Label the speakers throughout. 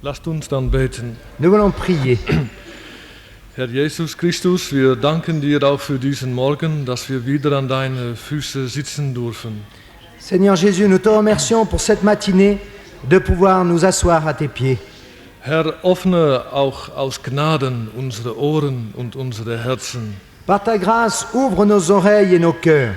Speaker 1: Lasst uns dann beten.
Speaker 2: Nous allons prier.
Speaker 1: Herr Jesus Christus, wir danken dir auch für diesen Morgen, dass wir wieder an deine Füße sitzen dürfen.
Speaker 2: Seigneur Jésus, nous te remercions pour cette matinée de pouvoir nous asseoir à tes pieds.
Speaker 1: Herr, öffne auch aus Gnaden unsere Ohren und unsere Herzen.
Speaker 2: Par ta grâce, ouvre nos oreilles et nos cœurs.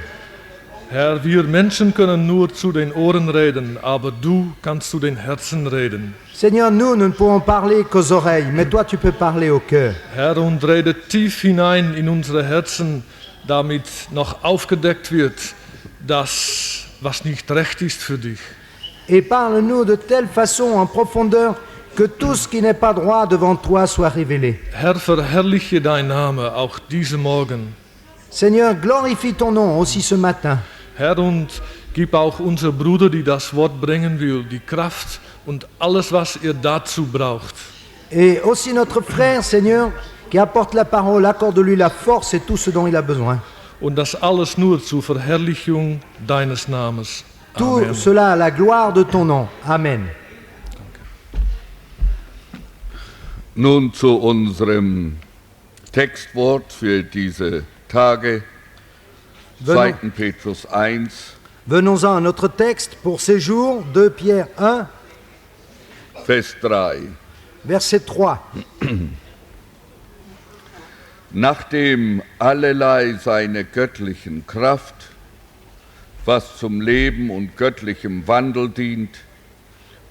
Speaker 1: Herr, wir Menschen können nur zu den Ohren reden, aber du kannst zu den Herzen reden.
Speaker 2: Seigneur, nous ne pouvons parler qu'aux oreilles, mais toi tu peux parler au cœur.
Speaker 1: Herr, und rede tief hinein in unsere Herzen, damit noch aufgedeckt wird, das, was nicht recht ist für dich.
Speaker 2: Et parle-nous de telle façon en profondeur que tout ce qui n'est pas droit devant toi soit révélé.
Speaker 1: Herr, verherrliche dein Name auch diesen Morgen.
Speaker 2: Seigneur, glorifie ton nom aussi ce matin.
Speaker 1: Herr, und gib auch unser Bruder, die das Wort bringen will, die Kraft und alles, was er dazu braucht.
Speaker 2: Et aussi notre frère, Seigneur, qui apporte la parole, accorde-lui la force et tout ce dont il a besoin.
Speaker 1: Und das alles nur zur Verherrlichung deines Namens.
Speaker 2: Tout
Speaker 1: Amen.
Speaker 2: cela à la gloire de ton nom. Amen.
Speaker 3: Nun zu unserem Textwort für diese Tage, 2. Petrus 1,
Speaker 2: Venons-en à notre texte pour ces jours, 2 Pierre 1,
Speaker 3: Vers 3.
Speaker 2: verset 3.
Speaker 3: Nachdem allerlei seine göttlichen Kraft, was zum Leben und göttlichem Wandel dient,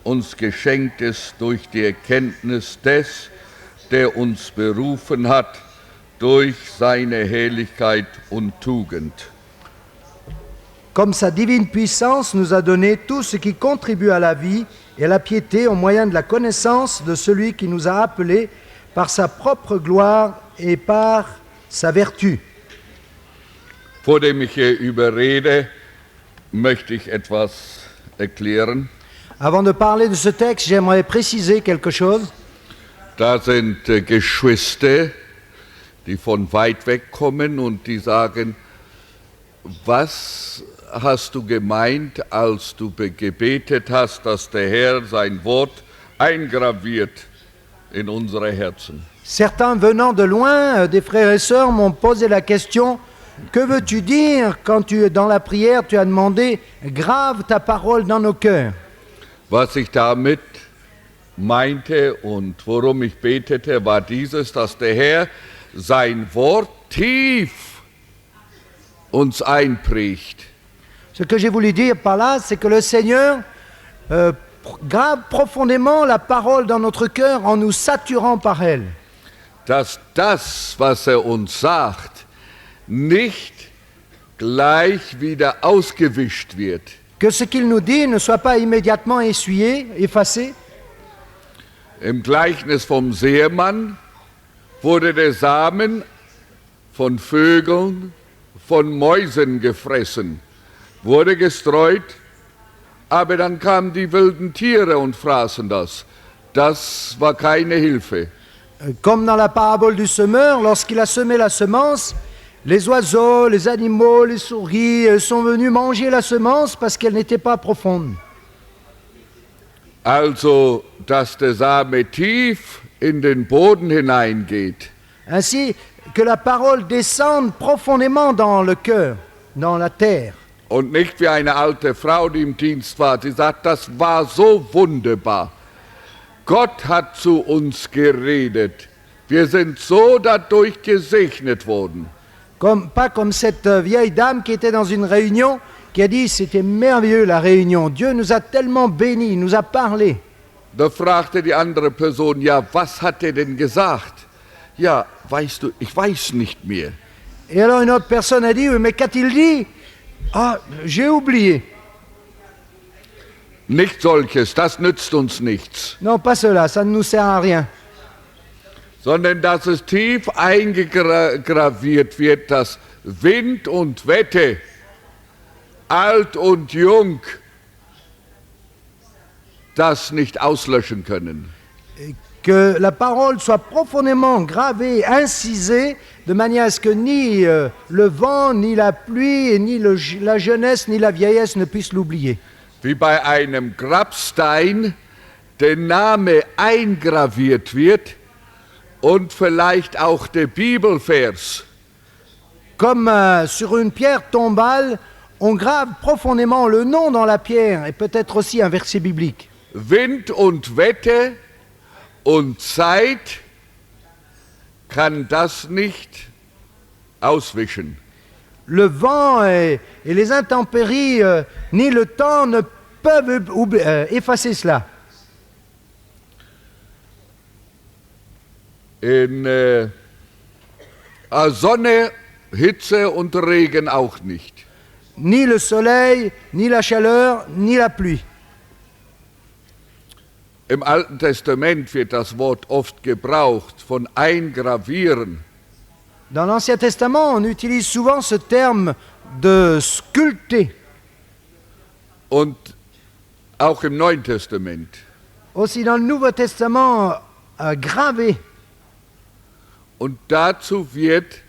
Speaker 3: uns geschenkt ist durch die Erkenntnis des, der uns berufen hat, durch seine Herrlichkeit und Tugend.
Speaker 2: Comme sa divine puissance nous a donné tout ce qui contribue à la vie et à la piété au moyen de la connaissance de celui qui nous a appelés par sa propre gloire et par sa vertu.
Speaker 3: Vor dem ich hier überrede, möchte ich etwas erklären.
Speaker 2: Avant de parler de ce texte, j'aimerais préciser quelque chose.
Speaker 3: Da sind Geschwister, die von weit weg kommen und die sagen, was hast du gemeint, als du gebetet hast, dass der Herr sein Wort eingraviert in unsere Herzen?
Speaker 2: Certains venant de loin, des frères et sœurs, m'ont posé la question, que veux-tu dire quand dans la prière, tu as demandé, grave ta parole dans nos cœurs?
Speaker 3: Was ich damit meinte und worum ich betete, war dieses, dass der Herr sein Wort tief uns einprägt.
Speaker 2: Ce que j'ai voulu dire par là, c'est que le Seigneur grave profondément la parole dans notre cœur en nous saturant par elle.
Speaker 3: Dass das, was er uns sagt, nicht gleich wieder ausgewischt wird.
Speaker 2: Que ce qu'il nous dit ne soit pas immédiatement essuyé, effacé.
Speaker 3: Im Gleichnis vom Seemann wurde der Samen von Vögeln, von Mäusen gefressen, wurde gestreut, aber dann kamen die wilden Tiere und fraßen das. Das war keine Hilfe.
Speaker 2: Comme dans la parabole du semeur, lorsqu'il a semé la semence, les oiseaux, les animaux, les souris sont venus manger la semence parce qu'elle n'était pas profonde.
Speaker 3: Also, dass der Same tief in den Boden hineingeht.
Speaker 2: Ainsi que la parole descende profondément dans le cœur, dans la terre.
Speaker 3: Und nicht wie eine alte Frau, die im Dienst war, die sagt, das war so wunderbar. Gott hat zu uns geredet. Wir sind so dadurch gesegnet worden.
Speaker 2: Pas comme cette vieille dame qui était dans une réunion, qui a dit c'était merveilleux la réunion. Dieu nous a tellement bénis, nous a parlé.
Speaker 3: Da fragte die andere Person, ja, was hat er denn gesagt? Ja, weißt du, ich weiß nicht mehr.
Speaker 2: Et alors une autre personne a dit, oui, mais qu'a-t-il dit? Ah, j'ai oublié.
Speaker 3: Nicht solches, das nützt uns nichts.
Speaker 2: Non, pas cela, ça ne nous sert à rien.
Speaker 3: Sondern dass es tief eingegraviert wird, dass Wind und Wetter, alt und jung, das nicht auslöschen können.
Speaker 2: Que la parole soit profondément gravée, incisée, de manière à ce que ni le vent, ni la pluie, ni la jeunesse, ni la vieillesse ne puissent l'oublier.
Speaker 3: Wie bei einem Grabstein, der Name eingraviert wird und vielleicht auch der Bibelvers.
Speaker 2: Comme sur une pierre tombale, on grave profondément le nom dans la pierre et peut-être aussi un verset biblique.
Speaker 3: Wind und Wette und Zeit kann das nicht auswischen.
Speaker 2: Le vent et les intempéries, ni le temps ne peuvent effacer cela.
Speaker 3: Sonne, Hitze und Regen auch nicht.
Speaker 2: Ni le soleil, ni la chaleur, ni la pluie.
Speaker 3: Im Alten Testament wird das Wort oft gebraucht von eingravieren.
Speaker 2: Dans l'Ancien Testament, on utilise souvent ce terme de sculpter.
Speaker 3: Und auch im Neuen Testament.
Speaker 2: Aussi dans le Nouveau Testament, graver.
Speaker 3: Und dazu wird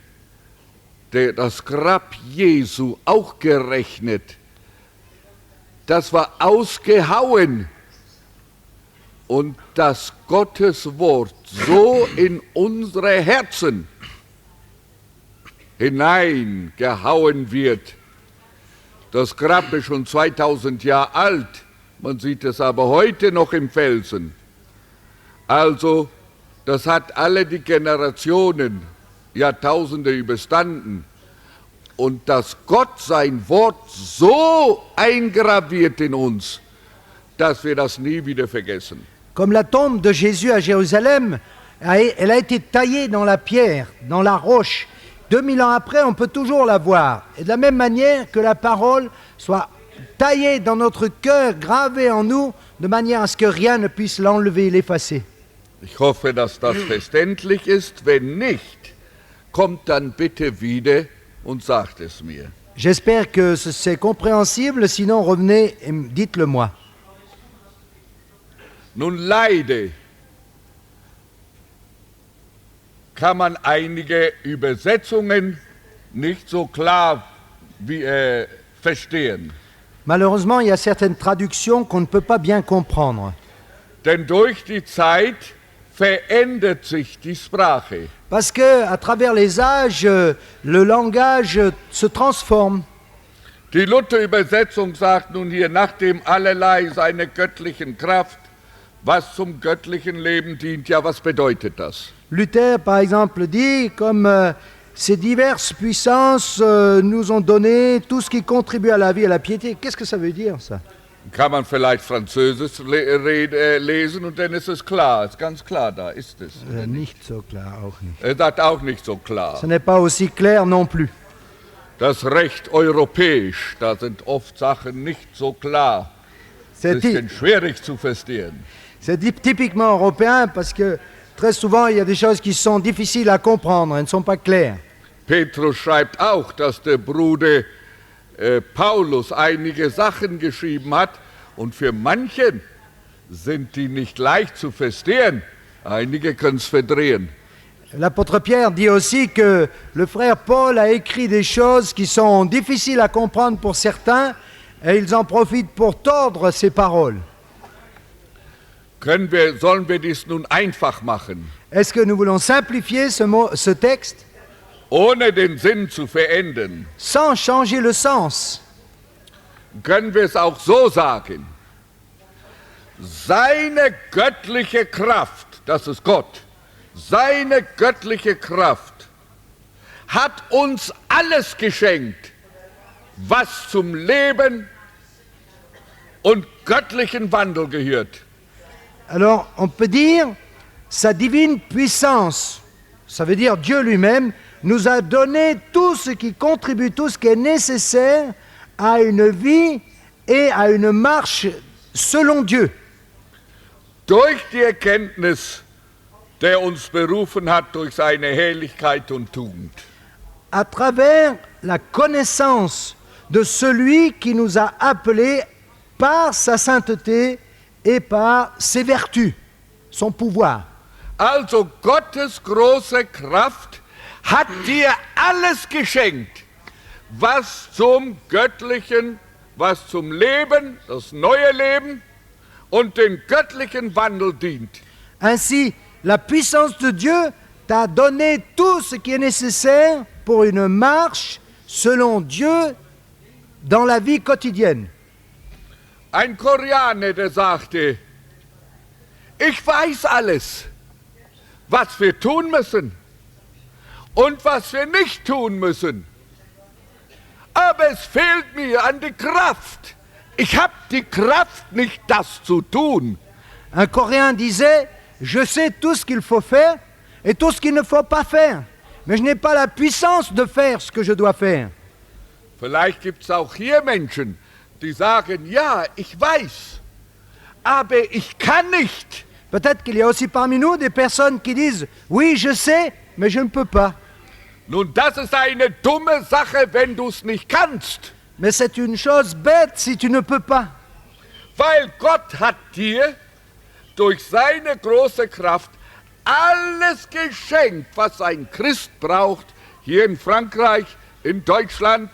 Speaker 3: das Grab Jesu auch gerechnet. Das war ausgehauen. Und dass Gottes Wort so in unsere Herzen hineingehauen wird. Das Grab ist schon 2000 Jahre alt, man sieht es aber heute noch im Felsen. Also, das hat alle die Generationen, Jahrtausende überstanden. Und dass Gott sein Wort so eingraviert in uns, dass wir das nie wieder vergessen.
Speaker 2: Comme la tombe de Jésus à Jérusalem, elle a été taillée dans la pierre, dans la roche. 2000 ans après, on peut toujours la voir. Et de la même manière que la parole soit taillée dans notre cœur, gravée en nous, de manière à ce que rien ne puisse l'enlever, l'effacer.
Speaker 3: Ich hoffe, dass das verständlich ist. Wenn nicht, kommt dann bitte wieder und sagt es mir.
Speaker 2: J'espère que c'est compréhensible, sinon revenez et dites-le moi.
Speaker 3: Nun leider kann man einige Übersetzungen nicht so klar verstehen.
Speaker 2: Malheureusement, il y a certaines traductions qu'on ne peut pas bien comprendre.
Speaker 3: Denn durch die Zeit verändert sich die Sprache.
Speaker 2: Parce que, à travers les âges, le langage se transforme.
Speaker 3: Die Luther-Übersetzung sagt nun hier, nachdem allerlei seiner göttlichen Kraft, was zum göttlichen Leben dient. Ja, was bedeutet das?
Speaker 2: Luther, par exemple, dit, comme ces diverses puissances nous ont donné tout ce qui contribue à la vie et à la piété. Qu'est-ce que ça veut dire, ça?
Speaker 3: Kann man vielleicht Französisch lesen und dann ist es klar, ist ganz klar, da ist es.
Speaker 2: Nicht so klar, auch nicht.
Speaker 3: Er sagt auch nicht so klar.
Speaker 2: Ce n'est pas aussi clair non plus.
Speaker 3: Das Recht europäisch, da sind oft Sachen nicht so klar.
Speaker 2: C'est
Speaker 3: Ein bisschen schwierig zu verstehen.
Speaker 2: typiquement européen parce que très souvent il y a des choses qui sont difficiles à comprendre, elles ne sont pas claires.
Speaker 3: Petrus schreibt auch, dass der Bruder Paulus einige Sachen geschrieben hat und für manchen sind die nicht leicht zu verstehen. Einige können es verdrehen.
Speaker 2: L'apôtre Pierre dit aussi que le frère Paul a écrit des choses qui sont difficiles à comprendre pour certains et ils en profitent pour tordre ses paroles.
Speaker 3: Sollen wir dies nun einfach machen?
Speaker 2: Est-ce que nous voulons simplifier ce texte
Speaker 3: Ohne den Sinn zu verändern?
Speaker 2: sans changer le sens?
Speaker 3: Können wir es auch so sagen? Seine göttliche Kraft, das ist Gott, seine göttliche Kraft hat uns alles geschenkt, was zum Leben und göttlichen Wandel gehört.
Speaker 2: Alors, on peut dire, sa divine puissance, ça veut dire Dieu lui-même, nous a donné tout ce qui contribue, tout ce qui est nécessaire à une vie et à une marche selon Dieu.
Speaker 3: Durch die Erkenntnis, der uns berufen hat durch seine Herrlichkeit und Tugend.
Speaker 2: À travers la connaissance de celui qui nous a appelés par sa sainteté et par ses vertus, son pouvoir.
Speaker 3: Also Gottes große Kraft hat dir alles geschenkt, was zum Göttlichen, was zum Leben, das neue Leben und den göttlichen Wandel dient.
Speaker 2: Ainsi, la puissance de Dieu t'a donné tout ce qui est nécessaire pour une marche selon Dieu dans la vie quotidienne.
Speaker 3: Ein Koreaner, der sagte, ich weiß alles, was wir tun müssen und was wir nicht tun müssen. Aber es fehlt mir an die Kraft. Ich habe die Kraft nicht, das zu tun.
Speaker 2: Un Coréen disait, je sais tout ce qu'il faut faire et tout ce qu'il ne faut pas faire, mais je n'ai pas la puissance de faire ce que je dois faire.
Speaker 3: Vielleicht gibt es auch hier Menschen, die sagen, ja, ich weiß, aber ich kann nicht.
Speaker 2: Peut-être qu'il y a aussi parmi nous des personnes qui disent, oui, je sais, mais je ne peux pas.
Speaker 3: Nun, das ist eine dumme Sache, wenn du es nicht kannst.
Speaker 2: Mais c'est une chose bête si tu ne peux pas.
Speaker 3: Weil Gott hat dir durch seine große Kraft alles geschenkt, was ein Christ braucht, hier in Frankreich, in Deutschland,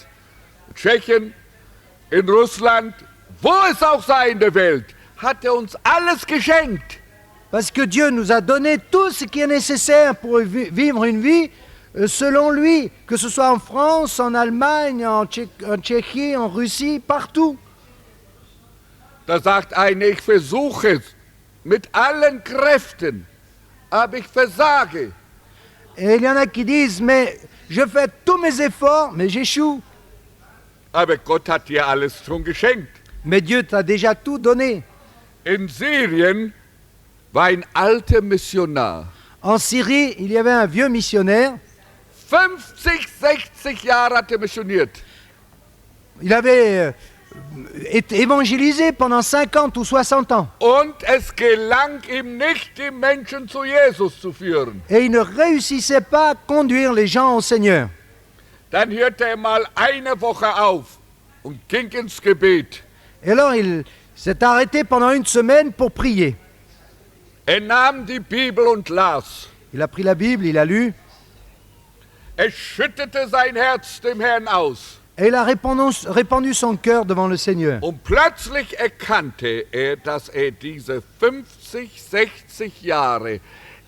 Speaker 3: Tschechien, in Russland, wo es auch sei in der Welt, hat er uns alles geschenkt.
Speaker 2: Parce que Dieu nous a donné tout ce qui est nécessaire pour vivre une vie selon lui, que ce soit en France, en Allemagne, en Tchéquie, en Russie, partout.
Speaker 3: Da sagt einer, ich versuche es mit allen Kräften, aber ich versage.
Speaker 2: Et il y en a qui disent, mais je fais tous mes efforts, mais j'échoue.
Speaker 3: Aber Gott hat dir alles schon geschenkt.
Speaker 2: Mais Dieu t'a déjà tout donné.
Speaker 3: In Syrien war ein alter Missionar.
Speaker 2: En Syrie, il y avait un vieux missionnaire.
Speaker 3: 50, 60 Jahre hat er missioniert.
Speaker 2: Il avait été évangélisé pendant 50 ou 60 ans.
Speaker 3: Und es gelang ihm nicht, die Menschen zu Jesus zu führen.
Speaker 2: Et il ne réussissait pas à conduire les gens au Seigneur.
Speaker 3: Dann hörte er mal eine Woche auf und ging ins Gebet.
Speaker 2: Et alors il s'est arrêté pendant une semaine pour prier.
Speaker 3: Er nahm die Bibel und las.
Speaker 2: Il a pris la Bible, il a lu.
Speaker 3: Er schüttete sein Herz dem Herrn aus.
Speaker 2: Et il a répandu son cœur devant le Seigneur.
Speaker 3: Und plötzlich erkannte er, dass er diese 50, 60 Jahre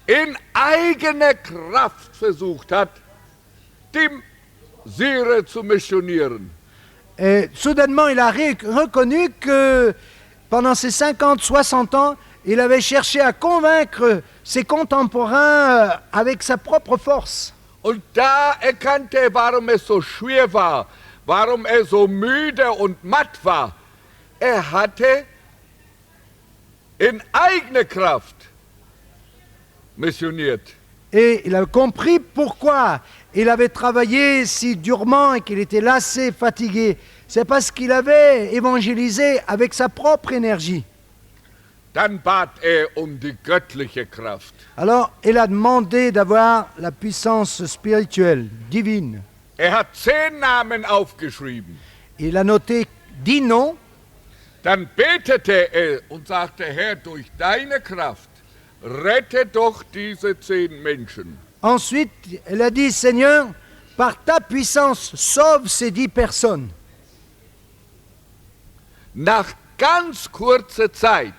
Speaker 3: in eigener Kraft versucht hat, die Syrer zu missionieren.
Speaker 2: Et soudainement, il a reconnu que pendant ces 50, 60 ans, il avait cherché à convaincre ses contemporains avec sa propre force.
Speaker 3: Und da erkannte er, warum es so schwer war, warum er so müde und matt war. Er hatte in eigener Kraft missioniert.
Speaker 2: Et il a compris pourquoi il avait travaillé si durement et qu'il était lassé, fatigué. C'est parce qu'il avait évangélisé avec sa propre énergie.
Speaker 3: Dann bat er die göttliche Kraft.
Speaker 2: Alors, il a demandé d'avoir la puissance spirituelle, divine.
Speaker 3: Er hat 10 Namen aufgeschrieben.
Speaker 2: Il a noté 10 noms.
Speaker 3: Dann betete er und sagte, Herr, durch deine Kraft, rette doch diese 10 Menschen.
Speaker 2: Ensuite, il a dit, Seigneur, par ta puissance, sauve ces 10 personnes.
Speaker 3: Nach ganz kurzer Zeit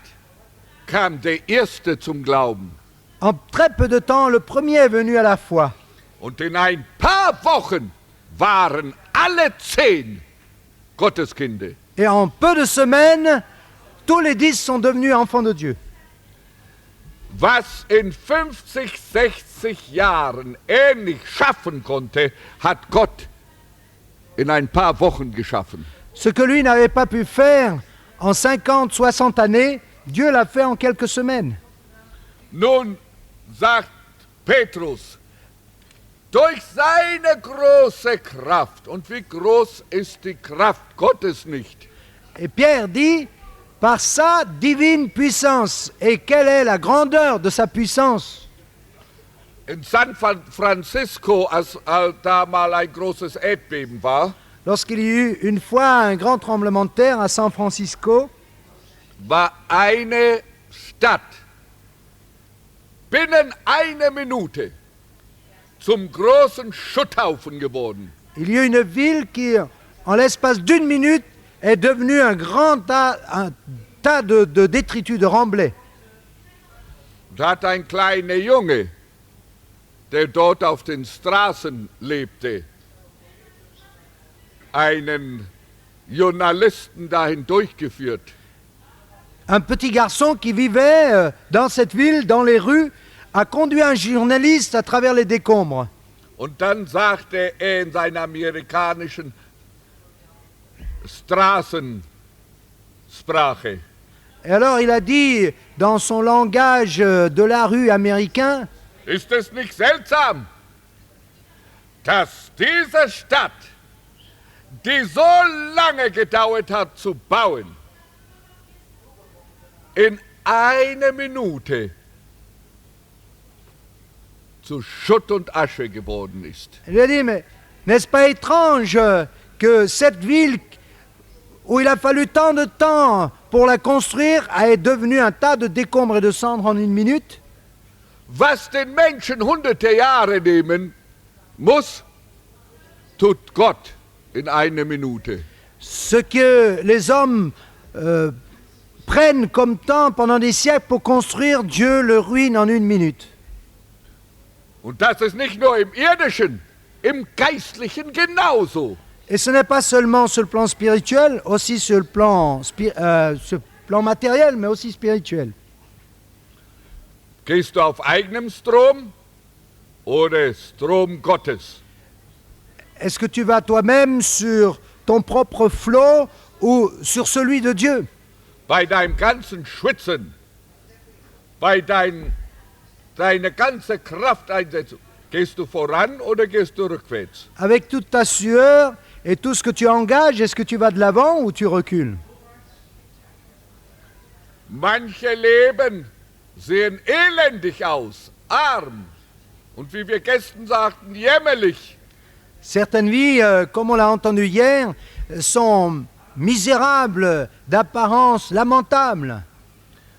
Speaker 3: kam der Erste zum Glauben.
Speaker 2: En très peu de temps, le premier est venu à la foi.
Speaker 3: Und in ein paar Wochen waren alle 10 Gotteskinder.
Speaker 2: Et en peu de semaines, tous les 10 sont devenus enfants de Dieu.
Speaker 3: Was in 50, 60 Jahren er nicht schaffen konnte, hat Gott in ein paar Wochen geschaffen.
Speaker 2: Ce que lui n'avait pas pu faire en 50, 60 années, Dieu l'a fait en quelques semaines.
Speaker 3: Nun sagt Petrus, durch seine große Kraft, und wie groß ist die Kraft Gottes nicht?
Speaker 2: Et Pierre dit, par sa divine puissance, et quelle est la grandeur de sa puissance?
Speaker 3: In San Francisco, als da mal ein großes Erdbeben war,
Speaker 2: Lorsqu'il y eut une fois un grand tremblement de terre à San Francisco,
Speaker 3: war eine Stadt binnen einer Minute zum großen Schutthaufen geworden.
Speaker 2: il y eut une ville qui, en l'espace d'une minute, est devenue un grand tas tas de détritus, de remblais.
Speaker 3: Da hat ein kleiner Junge, der dort auf den Straßen lebte, einen Journalisten dahin durchgeführt.
Speaker 2: Un petit garçon qui vivait dans cette ville, dans les rues, a conduit un journaliste à travers les décombres.
Speaker 3: Und dann sagte er in seiner amerikanischen Straßensprache,
Speaker 2: Et alors il a dit, dans son langage de la rue américain,
Speaker 3: ist es nicht seltsam, dass diese Stadt, die so lange gedauert hat zu bauen, in einer Minute zu Schutt und Asche geworden ist.
Speaker 2: il a dit, mais n'est-ce pas étrange que cette ville où il a fallu tant de temps pour la construire est devenue un tas de décombres et de cendres en une minute?
Speaker 3: Was den Menschen hunderte Jahre nehmen muss, tut Gott in einer Minute.
Speaker 2: Ce que les hommes prennent comme temps pendant des siècles pour construire, Dieu le ruine en une minute.
Speaker 3: Und das ist nicht nur im irdischen, im geistlichen genauso.
Speaker 2: Et ce n'est pas seulement sur le plan spirituel, aussi sur le plan matériel, mais aussi spirituel.
Speaker 3: Gehst du auf eigenem Strom oder Strom Gottes?
Speaker 2: Est-ce que tu vas toi-même sur ton propre flot ou sur celui de Dieu?
Speaker 3: Bei deinem ganzen Schwitzen, bei deine ganze Krafteinsetzung, gehst du voran oder gehst du rückwärts?
Speaker 2: Avec toute ta sueur et tout ce que tu engages, est-ce que tu vas de l'avant ou tu recules?
Speaker 3: Manche Leben sehen elendig aus, arm und wie wir gestern sagten, jämmerlich.
Speaker 2: Certaines vies, comme on l'a entendu hier, sont misérables, d'apparence lamentable.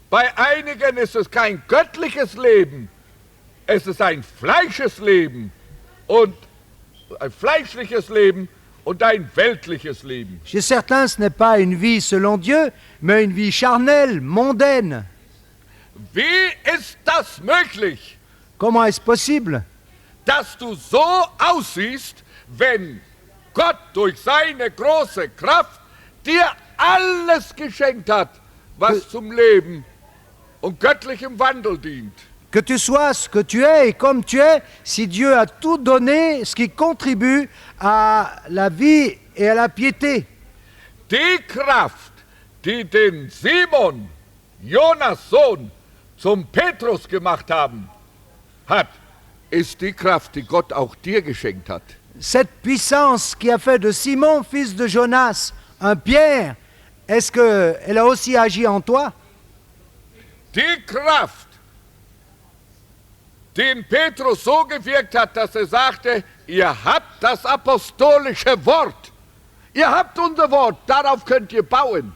Speaker 3: Bei einigen ist es kein göttliches Leben, es ist ein fleisches Leben und ein fleischliches Leben und ein weltliches Leben.
Speaker 2: Chez certains, ce n'est pas une vie selon Dieu, mais une vie charnelle, mondaine.
Speaker 3: Wie ist das möglich,
Speaker 2: Comment est-ce possible
Speaker 3: dass du so aussiehst, wenn Gott durch seine große Kraft dir alles geschenkt hat, was zum Leben und göttlichem Wandel dient?
Speaker 2: que tu sois ce que tu es et comme tu es, si Dieu a tout donné, ce qui contribue à la vie et à la piété.
Speaker 3: Die Kraft, die den Simon, Jonas Sohn, zum Petrus gemacht hat, ist die Kraft, die Gott auch dir geschenkt hat.
Speaker 2: Cette puissance qui a fait de Simon, fils de Jonas, un Pierre, est-ce qu'elle a aussi agi en toi?
Speaker 3: Die Kraft, die in Petrus so gewirkt hat, dass er sagte, ihr habt das apostolische Wort. Ihr habt unser Wort, darauf könnt ihr bauen.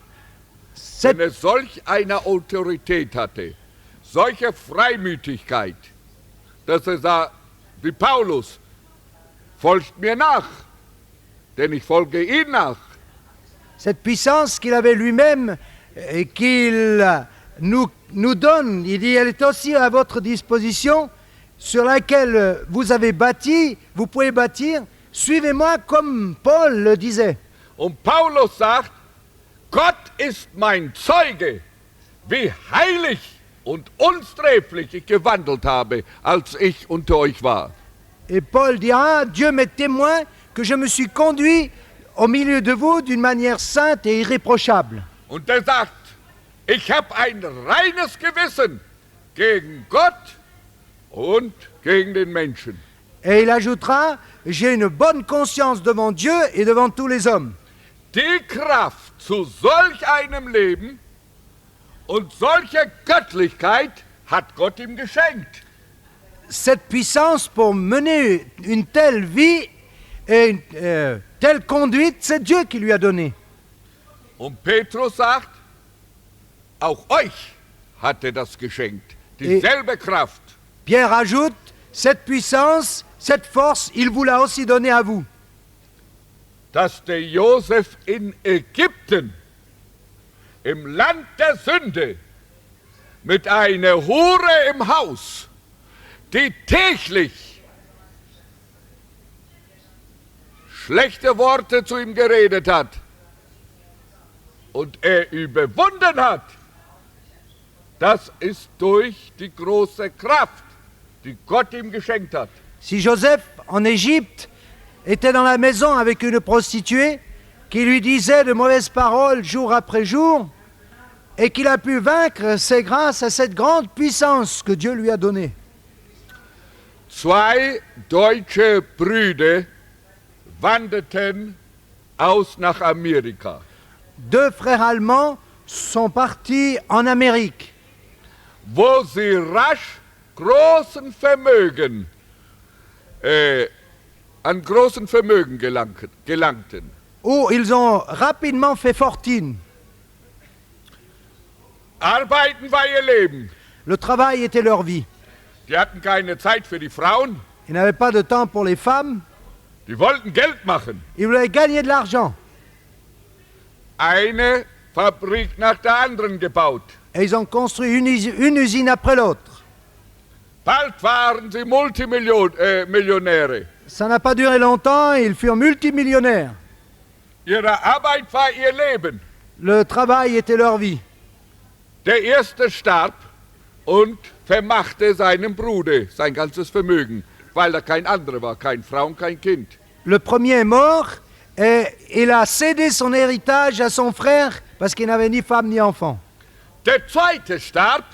Speaker 3: Wenn er solch eine Autorität hatte, solche Freimütigkeit, dass er sah, wie Paulus, folgt mir nach, denn ich folge ihm nach.
Speaker 2: Cette puissance qu'il avait lui-même et qu'il nous donne, il dit, elle est aussi à votre disposition, sur laquelle vous avez bâti, vous pouvez bâtir, suivez-moi comme Paul le disait.
Speaker 3: Und Paulus sagt, Gott ist mein Zeuge, wie heilig und unsträflich ich gewandelt habe, als ich unter euch war.
Speaker 2: Et Paul dira, Dieu m'est témoin que je me suis conduit au milieu de vous d'une manière sainte et irréprochable.
Speaker 3: Und er sagt, ich habe ein reines Gewissen gegen Gott und gegen den Menschen.
Speaker 2: Et il ajoutera, j'ai une bonne conscience devant Dieu et devant tous les hommes.
Speaker 3: Die Kraft zu solch einem Leben und solcher Göttlichkeit hat Gott ihm geschenkt.
Speaker 2: Cette puissance pour mener une telle vie et une telle conduite, c'est Dieu qui lui a donné.
Speaker 3: Und Petrus sagt, auch euch hat er das geschenkt, dieselbe Kraft.
Speaker 2: Pierre ajoute, cette puissance, cette force, il vous l'a aussi donnée à vous.
Speaker 3: Dass der Josef in Ägypten im Land der Sünde mit einer Hure im Haus, die täglich schlechte Worte zu ihm geredet hat und er überwunden hat, das ist durch die große Kraft, die Gott ihm geschenkt hat.
Speaker 2: Si Joseph, en Égypte, était dans la maison avec une prostituée qui lui disait de mauvaises paroles jour après jour, et qu'il a pu vaincre, c'est grâce à cette grande puissance que Dieu lui a donnée.
Speaker 3: Zwei deutsche Brüder wanderten aus nach Amerika.
Speaker 2: 2 frères allemands sont partis en Amérique,
Speaker 3: wo sie rasch großen Vermögen, an großen Vermögen gelangten.
Speaker 2: où ils ont rapidement fait fortune.
Speaker 3: Arbeiten war ihr Leben.
Speaker 2: Le travail était leur vie.
Speaker 3: Die hatten keine Zeit für die Frauen.
Speaker 2: Ils n'avaient pas de temps pour les femmes.
Speaker 3: Die wollten Geld machen.
Speaker 2: Ils voulaient gagner de l'argent.
Speaker 3: Eine Fabrik nach der anderen gebaut.
Speaker 2: Et ils ont construit une usine après l'autre.
Speaker 3: Bald waren sie Multimillionäre.
Speaker 2: Ça n'a pas duré longtemps, ils furent multimillionnaires.
Speaker 3: Ihre Arbeit war ihr Leben.
Speaker 2: Le travail était leur vie.
Speaker 3: Der erste starb und vermachte seinem Bruder sein ganzes Vermögen, weil da kein anderer war, kein Frau und kein Kind.
Speaker 2: Le premier est mort et il a cédé son héritage à son frère parce qu'il n'avait ni femme ni enfant.
Speaker 3: Der zweite starb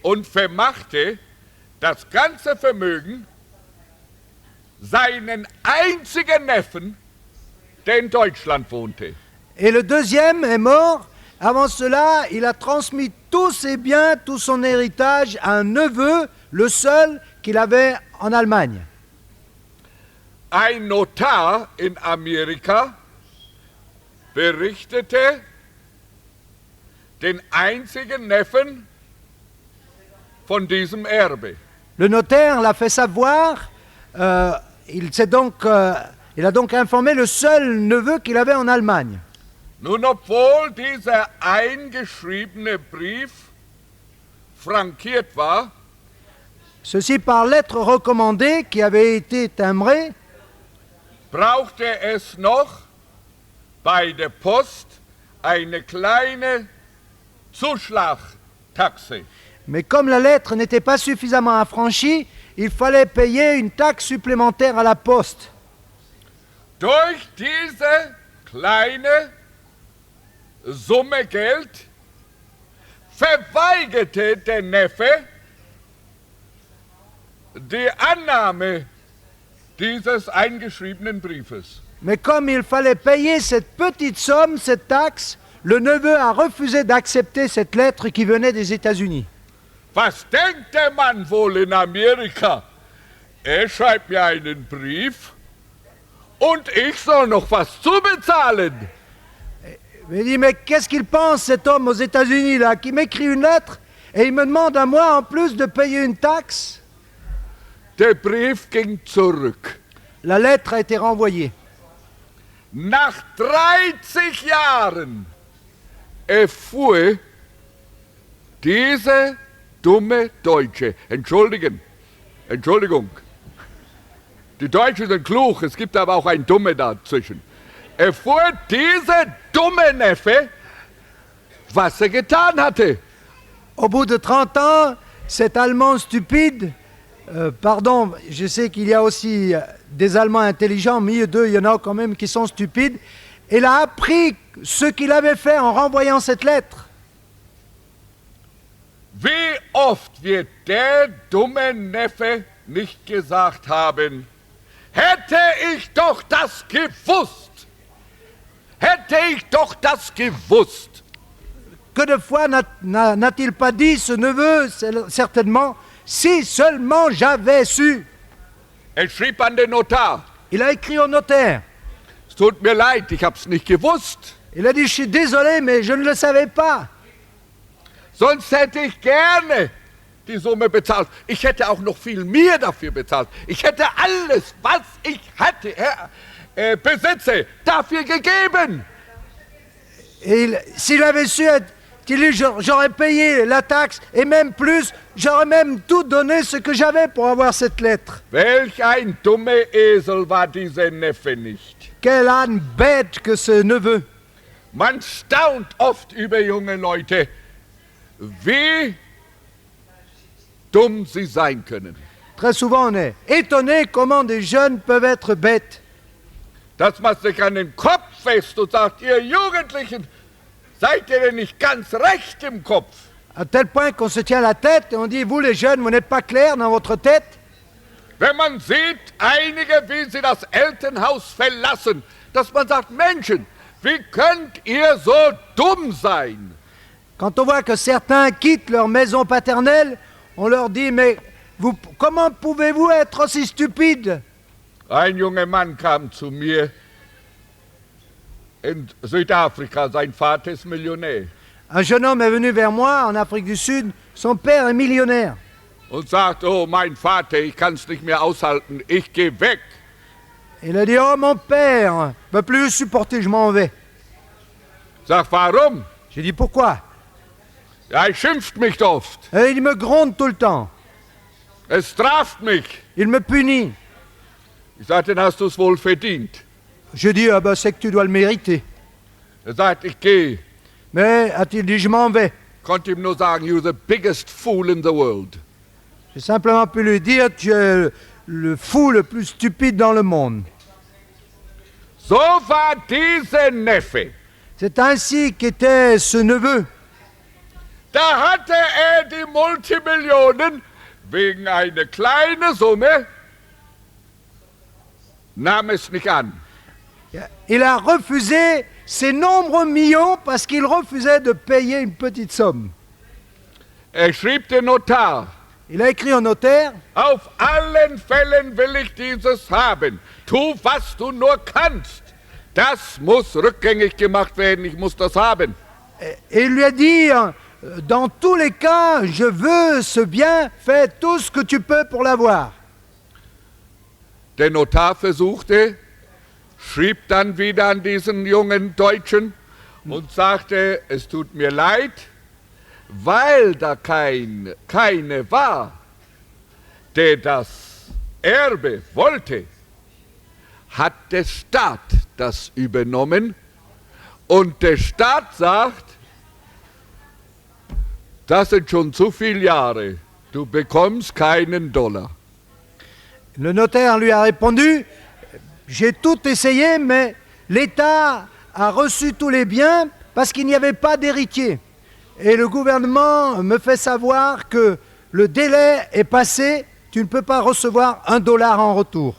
Speaker 3: und vermachte das ganze Vermögen seinen einzigen Neffen, der in Deutschland wohnte.
Speaker 2: Et le deuxième est mort. Avant cela, il a transmis tous ses biens, tout son héritage à un neveu, le seul qu'il avait en Allemagne.
Speaker 3: Ein Notar in Amerika berichtete den einzigen Neffen von diesem Erbe.
Speaker 2: Le notaire l'a fait savoir, il a donc informé le seul neveu qu'il avait en Allemagne.
Speaker 3: Nun, obwohl dieser eingeschriebene Brief frankiert war,
Speaker 2: Ceci par lettre recommandée qui avait été timbrée,
Speaker 3: brauchte es noch bei der Post eine kleine Zuschlagtaxe.
Speaker 2: mais comme la lettre n'était pas suffisamment affranchie, il fallait payer une taxe supplémentaire à la poste.
Speaker 3: Durch diese kleine Summe Geld verweigerte der Neffe die Annahme dieses eingeschriebenen Briefes.
Speaker 2: Mais comme il fallait payer cette petite somme, cette taxe, le neveu a refusé d'accepter cette lettre qui venait des États-Unis.
Speaker 3: Was denkt der Mann wohl in Amerika? Er schreibt mir einen Brief und ich soll noch was zubezahlen.
Speaker 2: Il dit, mais qu'est-ce qu'il pense cet homme aux États-Unis là, qui m'écrit une lettre et il me demande à moi en plus de payer une taxe?
Speaker 3: Der Brief ging zurück.
Speaker 2: La lettre a été renvoyée.
Speaker 3: Nach 30 Jahren erfuhr diese dumme Deutsche, Entschuldigung, die Deutschen sind klug, es gibt aber auch ein Dumme dazwischen. Erfuhr dieser dumme Neffe, was er getan hatte.
Speaker 2: Au bout de 30 ans, cet Allemand stupide, pardon, je sais qu'il y a aussi des Allemands intelligents, mais d'eux, il y en a quand même qui sont stupides, il a appris ce qu'il avait fait en renvoyant cette lettre.
Speaker 3: Wie oft wird der dumme Neffe nicht gesagt haben, hätte ich doch das gewusst, hätte ich doch das gewusst.
Speaker 2: Que de fois n'a-t-il pas dit, ce neveu, certainement, si seulement j'avais su.
Speaker 3: Er schrieb an den Notar,
Speaker 2: Il a écrit au notaire.
Speaker 3: es tut mir leid, ich hab's nicht gewusst.
Speaker 2: Il a dit, je suis désolé, mais je ne le savais pas.
Speaker 3: Sonst hätte ich gerne die Summe bezahlt. Ich hätte auch noch viel mehr dafür bezahlt. Ich hätte alles, was ich hatte, besitze, dafür gegeben.
Speaker 2: S'il avait su être, il dit, j'aurais payé la taxe et même plus, j'aurais même tout donné ce que j'avais pour avoir cette lettre.
Speaker 3: Welch ein dummer Esel war dieser Neffe nicht.
Speaker 2: Quel âne bête que ce neveu.
Speaker 3: Man staunt oft über junge Leute, wie dumm sie sein können.
Speaker 2: Très souvent, on est étonné comment des jeunes peuvent être bêtes.
Speaker 3: Dass man sich an den Kopf fest und sagt, ihr Jugendlichen, seid ihr denn nicht ganz recht im Kopf?
Speaker 2: À tel point qu'on se tient la tête et on dit, vous les jeunes, vous n'êtes pas clairs dans votre tête.
Speaker 3: Wenn man sieht, einige, wie sie das Elternhaus verlassen, dass man sagt, Menschen, wie könnt ihr so dumm sein?
Speaker 2: Quand on voit que certains quittent leur maison paternelle, on leur dit, mais comment pouvez-vous être aussi stupide?
Speaker 3: Ein junger Mann kam zu mir in Südafrika, sein Vater ist Millionär.
Speaker 2: Un jeune homme est venu vers moi en Afrique du Sud, son père est millionnaire.
Speaker 3: Und sagt, oh mein Vater, ich kann es nicht mehr aushalten, ich gehe weg.
Speaker 2: Il a dit, oh mon père, ne peut plus supporter, je m'en vais.
Speaker 3: Sag, warum?
Speaker 2: J'ai dit, pourquoi?
Speaker 3: Ja, er schimpft mich oft.
Speaker 2: Et il me gronde tout le temps,
Speaker 3: Es straft mich.
Speaker 2: il me punit.
Speaker 3: Ich sage, dann hast du es wohl verdient.
Speaker 2: Je dis, ah ben c'est que tu dois le mériter.
Speaker 3: Er sagt, ich gehe.
Speaker 2: Mais a-t-il dit, je m'en vais.
Speaker 3: Konnte ihm nur sagen, you're the biggest fool in the world.
Speaker 2: J'ai simplement pu lui dire, tu es le fou le plus stupide dans le monde.
Speaker 3: So war dieser Neffe.
Speaker 2: C'est ainsi qu'était ce neveu.
Speaker 3: Da hatte die Multimillionen wegen einer kleinen Summe, nahm es nicht an.
Speaker 2: Il a refusé ces nombreux millions parce qu'il refusait de payer une petite somme.
Speaker 3: Er schrieb den Notar,
Speaker 2: Il a écrit au notaire,
Speaker 3: auf allen Fällen will ich dieses haben. Tu, was du nur kannst. Das muss rückgängig gemacht werden, ich muss das haben.
Speaker 2: et il lui a dit, dans tous les cas, je veux ce bien, fais tout ce que tu peux pour l'avoir.
Speaker 3: Der Notar versuchte, schrieb dann wieder an diesen jungen Deutschen und sagte, es tut mir leid, weil da keine war, der das Erbe wollte, hat der Staat das übernommen und der Staat sagt, das sind schon zu viele Jahre, du bekommst keinen Dollar.
Speaker 2: Le notaire lui a répondu, j'ai tout essayé, mais l'État a reçu tous les biens parce qu'il n'y avait pas d'héritier. Et le gouvernement me fait savoir que le délai est passé, tu ne peux pas recevoir $1 en retour.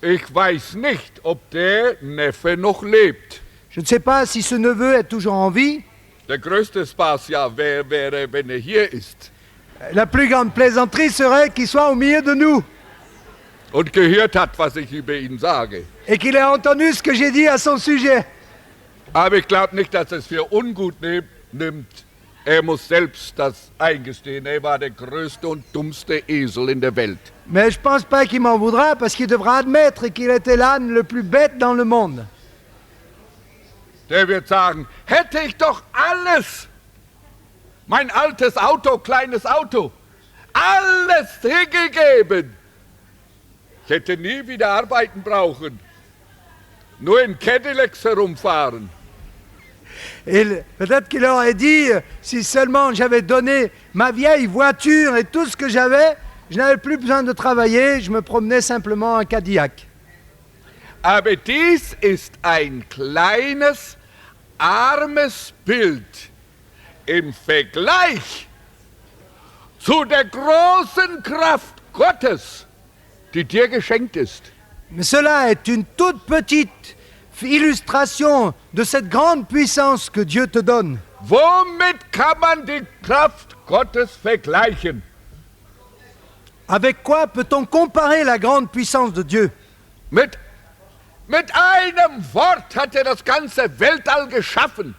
Speaker 3: Ich weiß nicht, ob der Neffe noch lebt.
Speaker 2: Je ne sais pas si ce neveu est toujours en vie.
Speaker 3: Der größte Spaß ja wäre, wenn er hier ist
Speaker 2: La plus grande plaisanterie serait qu'il soit au milieu de nous
Speaker 3: und gehört hat, was ich über ihn sage.
Speaker 2: et qu'il ait entendu ce que j'ai dit à son sujet.
Speaker 3: Aber ich glaube nicht, dass er es für ungut nimmt. Er muss selbst das eingestehen. Er war der größte und dummste Esel in der Welt.
Speaker 2: Mais je ne pense pas qu'il m'en voudra parce qu'il devra admettre qu'il était l'âne le plus bête dans le monde.
Speaker 3: Der wird sagen, hätte ich doch alles, mein altes Auto, kleines Auto, alles hingegeben. Ich hätte nie wieder arbeiten brauchen, nur in Cadillacs herumfahren.
Speaker 2: Et peut-être qu'il aurait dit, si seulement j'avais donné ma vieille voiture et tout ce que j'avais, je n'avais plus besoin de travailler, je me promenais simplement en Cadillac.
Speaker 3: Aber dies ist ein kleines, armes Bild im Vergleich zu der großen Kraft Gottes, die dir geschenkt ist.
Speaker 2: Mais cela est une toute petite illustration de cette grande puissance que Dieu te donne.
Speaker 3: Womit kann man die Kraft Gottes vergleichen?
Speaker 2: Avec quoi peut-on comparer la grande puissance de Dieu?
Speaker 3: Mit einem Wort hat er das ganze Weltall geschaffen.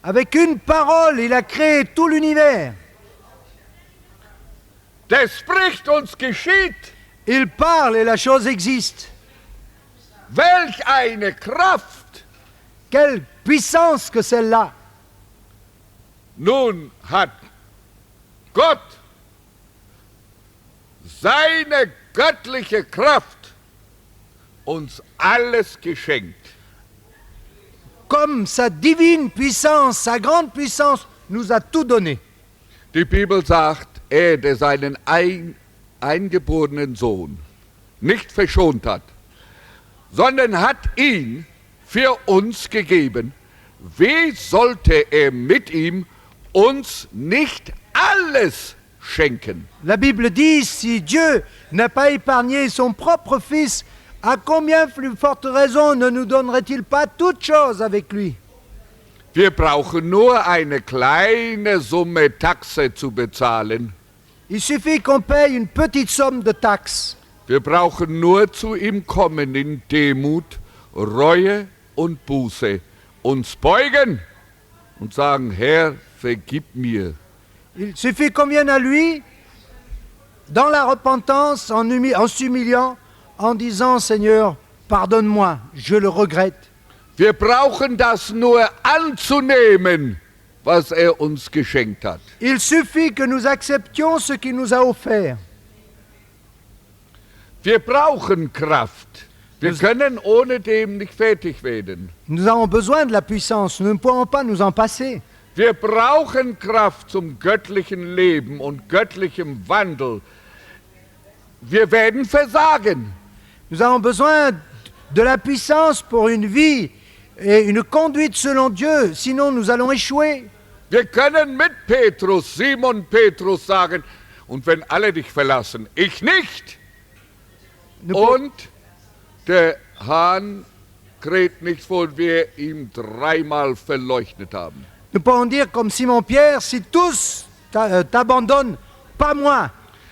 Speaker 2: Avec une parole, il a créé tout l'univers.
Speaker 3: Der spricht uns geschieht.
Speaker 2: Il parle et la chose existe.
Speaker 3: Welch eine Kraft!
Speaker 2: Quelle puissance que celle-là!
Speaker 3: Nun hat Gott seine göttliche Kraft uns alles geschenkt.
Speaker 2: Comme sa divine puissance, sa grande puissance, nous a tout donné.
Speaker 3: Die Bibel sagt, er, der seinen eingeborenen Sohn nicht verschont hat, sondern hat ihn für uns gegeben. Wie sollte er mit ihm uns nicht alles schenken?
Speaker 2: La Bible dit, si Dieu n'a pas épargné son propre Fils, à combien plus forte raison ne nous donnerait-il pas toutes choses avec lui?
Speaker 3: Wir brauchen nur eine kleine Summe Taxe zu bezahlen.
Speaker 2: Il suffit qu'on paye une petite somme de taxes.
Speaker 3: Wir brauchen nur zu ihm kommen in Demut, Reue und Buße, uns beugen und sagen, Herr, vergib mir.
Speaker 2: Il suffit qu'on vienne à lui dans la repentance, en s'humiliant, en disant, Seigneur, pardonne-moi, je le regrette.
Speaker 3: Wir brauchen das nur anzunehmen, was er uns geschenkt hat.
Speaker 2: Il suffit que nous acceptions ce qu'il nous a offert.
Speaker 3: Wir brauchen Kraft. Wir können ohne dem nicht fertig werden.
Speaker 2: Nous avons besoin de la puissance, nous ne pourrons pas nous en passer.
Speaker 3: Wir brauchen Kraft zum göttlichen Leben und göttlichem Wandel. Wir werden versagen.
Speaker 2: Nous avons besoin de la puissance pour une vie et une conduite selon Dieu, sinon nous allons échouer.
Speaker 3: Wir können mit Petrus, Simon Petrus sagen, und wenn alle dich verlassen, ich nicht. Und der Hahn kräht nicht, wo wir ihm dreimal verleuchtet haben.
Speaker 2: Nous pourrons dire comme Simon-Pierre, si tous t'abandonnent, pas moi.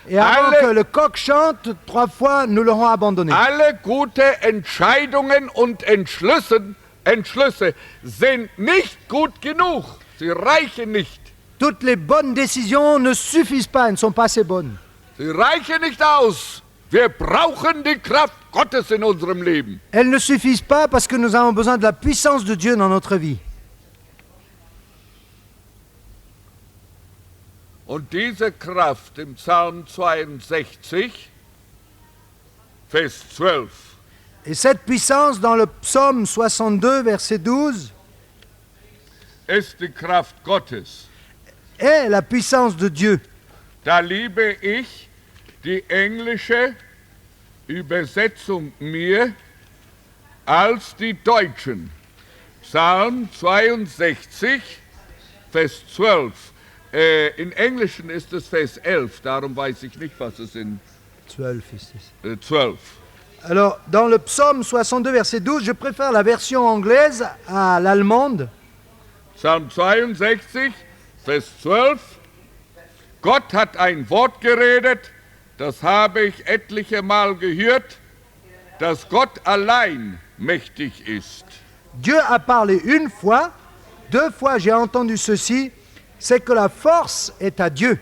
Speaker 2: Et avant que le coq chante, 3 fois, nous l'aurons abandonné.
Speaker 3: Alle gute Entscheidungen und Entschlüsse sind nicht gut genug. Sie reichen nicht.
Speaker 2: Toutes les bonnes décisions ne suffisent pas, elles ne sont pas assez bonnes.
Speaker 3: Sie reichen nicht aus. Wir brauchen die Kraft Gottes in unserem Leben.
Speaker 2: Elles ne suffisent pas parce que nous avons besoin de la puissance de Dieu dans notre vie.
Speaker 3: Und diese Kraft im Psalm 62, Vers 12.
Speaker 2: Et cette puissance dans le psaume 62, verset 12,
Speaker 3: ist die Kraft Gottes.
Speaker 2: est la puissance de Dieu.
Speaker 3: Da liebe ich die englische Übersetzung mehr als die deutschen. Psalm 62, Vers 12. In Englischen ist es Vers 11, darum weiß ich nicht, was es in
Speaker 2: 12 ist es.
Speaker 3: 12.
Speaker 2: Alors, dans le psaume 62, verset 12, je préfère la version anglaise à l'allemande.
Speaker 3: Psalm 62, Vers 12. Gott hat ein Wort geredet, das habe ich etliche Mal gehört, dass Gott allein mächtig ist.
Speaker 2: Dieu a parlé une fois, 2 fois j'ai entendu ceci, c'est que la force est à Dieu.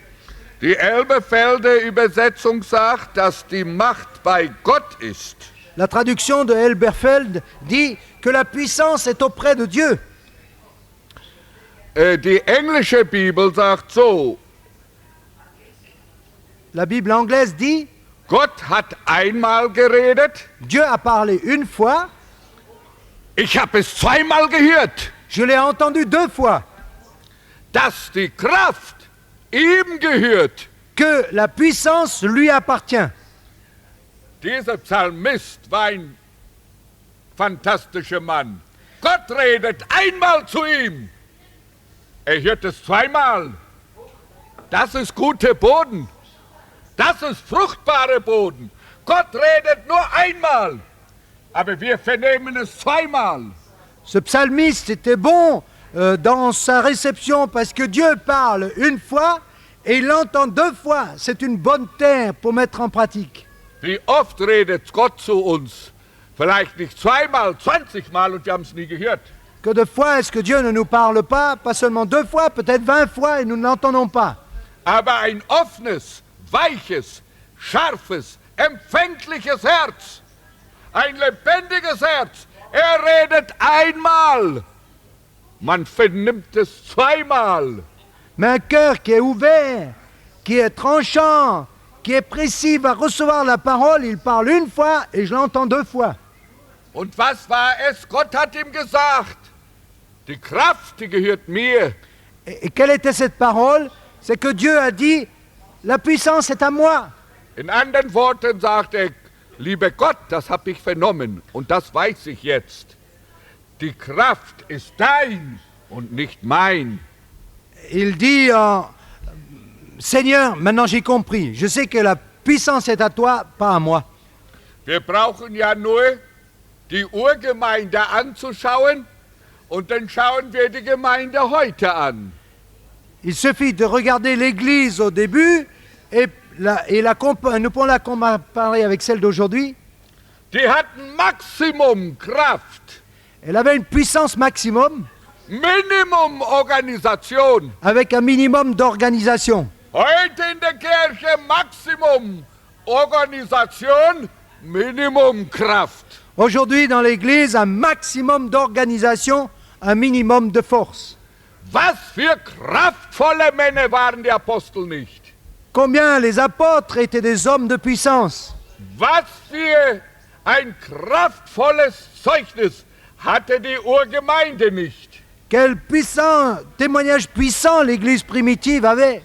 Speaker 3: Die Elberfelder Übersetzung sagt, dass die Macht bei Gott ist.
Speaker 2: La traduction de Elberfeld dit que la puissance est auprès de Dieu.
Speaker 3: Die englische Bibel sagt so,
Speaker 2: La Bible anglaise dit,
Speaker 3: Gott hat einmal geredet,
Speaker 2: Dieu a parlé une fois,
Speaker 3: ich habe es zweimal gehört,
Speaker 2: je l'ai entendu 2 fois,
Speaker 3: dass die Kraft ihm gehört.
Speaker 2: que la puissance lui appartient.
Speaker 3: Dieser Psalmist war ein fantastischer Mann. Gott redet einmal zu ihm. Er hört es zweimal. Das ist guter Boden. Das ist fruchtbarer Boden. Gott redet nur einmal. Aber wir vernehmen es zweimal.
Speaker 2: Ce psalmiste était bon dans sa réception parce que Dieu parle une fois et il l'entend 2 fois. C'est une bonne terre pour mettre en pratique.
Speaker 3: Wie oft redet Gott zu uns? Vielleicht nicht zweimal, 20 Mal und wir haben es nie gehört.
Speaker 2: Que de fois est-ce que Dieu ne nous parle pas seulement 2 fois, peut-être 20 fois et nous ne l'entendons pas.
Speaker 3: Aber ein offenes, weiches, scharfes, empfängliches Herz, ein lebendiges Herz, er redet einmal, man vernimmt es zweimal.
Speaker 2: Mais un cœur qui est ouvert, qui est tranchant, qui est précis, va recevoir la parole, il parle une fois et je l'entends 2 fois.
Speaker 3: Und was war es? Gott hat ihm gesagt, die Kraft, die gehört mir.
Speaker 2: Et quelle était cette parole? C'est que Dieu a dit, la puissance est à moi.
Speaker 3: In anderen Worten sagt er, lieber Gott, das habe ich vernommen und das weiß ich jetzt. Die Kraft ist dein und nicht mein.
Speaker 2: Il dit, Seigneur, maintenant j'ai compris, je sais que la puissance est à toi, pas à moi.
Speaker 3: Wir brauchen ja nur die Urgemeinde anzuschauen und dann schauen wir die Gemeinde heute an.
Speaker 2: Il suffit de regarder l'Église au début et nous pouvons la comparer avec celle d'aujourd'hui.
Speaker 3: Die hatten Maximum Kraft,
Speaker 2: Elle avait une puissance maximum
Speaker 3: Minimum Organisation.
Speaker 2: avec un minimum d'organisation.
Speaker 3: Heute in der Kirche Maximum Organisation, Minimum Kraft.
Speaker 2: Aujourd'hui, dans l'Église, un maximum d'organisation, un minimum de force.
Speaker 3: Was für kraftvolle Männer waren die Apostel nicht?
Speaker 2: Combien les apôtres étaient des hommes de puissance.
Speaker 3: Was für ein kraftvolles Zeugnis hatte die Urgemeinde nicht?
Speaker 2: Quel puissant témoignage puissant l'Église primitive avait.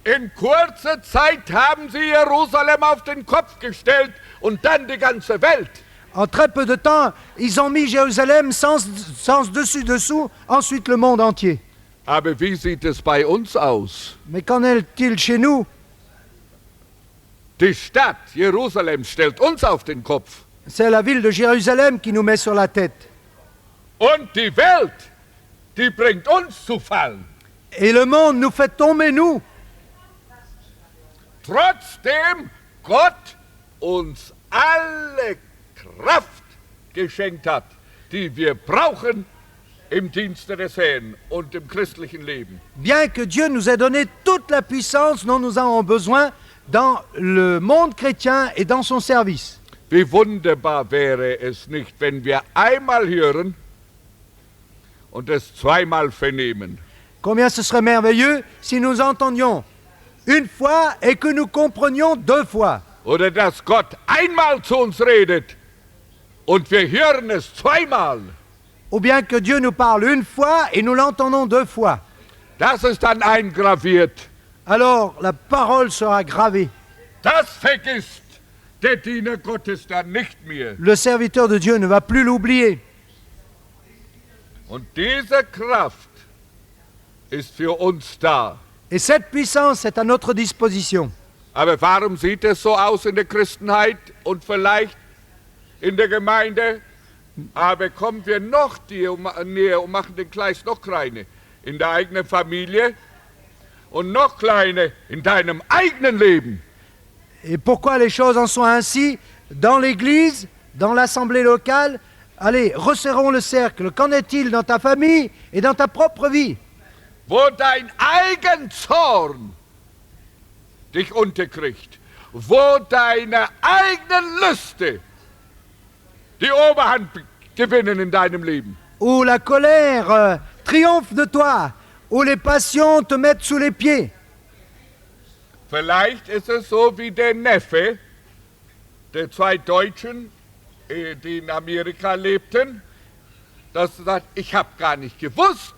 Speaker 3: In kurzer Zeit haben sie Jerusalem auf den Kopf gestellt und dann die ganze Welt.
Speaker 2: En très peu de temps, ils ont mis Jérusalem sans dessus-dessous, ensuite le monde entier.
Speaker 3: Aber wie sieht es bei uns aus?
Speaker 2: Mais qu'en est-il chez nous?
Speaker 3: Die Stadt Jerusalem stellt uns auf den Kopf.
Speaker 2: C'est la ville de Jérusalem qui nous met sur la tête.
Speaker 3: Und die Welt, die bringt uns zu Fall.
Speaker 2: Et le monde nous fait tomber, nous.
Speaker 3: Trotzdem Gott uns alle Kraft geschenkt hat, die wir brauchen im Dienste des Herrn und im christlichen Leben.
Speaker 2: Bien que Dieu nous ait donné toute la puissance dont nous avons besoin dans le monde chrétien et dans son service.
Speaker 3: Wie wunderbar wäre es nicht, wenn wir einmal hören und es zweimal vernehmen.
Speaker 2: Combien ce serait merveilleux si nous entendions une fois et que nous comprenions 2 fois.
Speaker 3: Oder dass Gott einmal zu uns redet und wir hören es zweimal.
Speaker 2: Ou bien que Dieu nous parle une fois et nous l'entendons 2 fois.
Speaker 3: Das ist dann eingraviert.
Speaker 2: Alors la parole sera gravée.
Speaker 3: Das vergisst der Diener Gottes dann nicht mehr.
Speaker 2: Le serviteur de Dieu ne va plus l'oublier.
Speaker 3: Und diese Kraft ist für uns da.
Speaker 2: Et cette puissance est à notre disposition.
Speaker 3: Aber warum sieht es so aus in der Christenheit und vielleicht in der Gemeinde? Aber kommen wir noch näher und machen den Kreis noch kleiner. In der eigenen Familie und noch kleiner in deinem eigenen Leben.
Speaker 2: Et pourquoi les choses en sont ainsi dans l'Église, dans l'assemblée locale? Allez, resserrons le cercle. Qu'en est-il dans ta famille et dans ta propre vie?
Speaker 3: Wo dein Eigenzorn dich unterkriegt, wo deine eigenen Lüste die Oberhand gewinnen in deinem Leben.
Speaker 2: Où la colère triomphe de toi, où les passions te mettent sous les pieds.
Speaker 3: Vielleicht ist es so wie der Neffe der 2 Deutschen, die in Amerika lebten, dass er sagt, ich habe gar nicht gewusst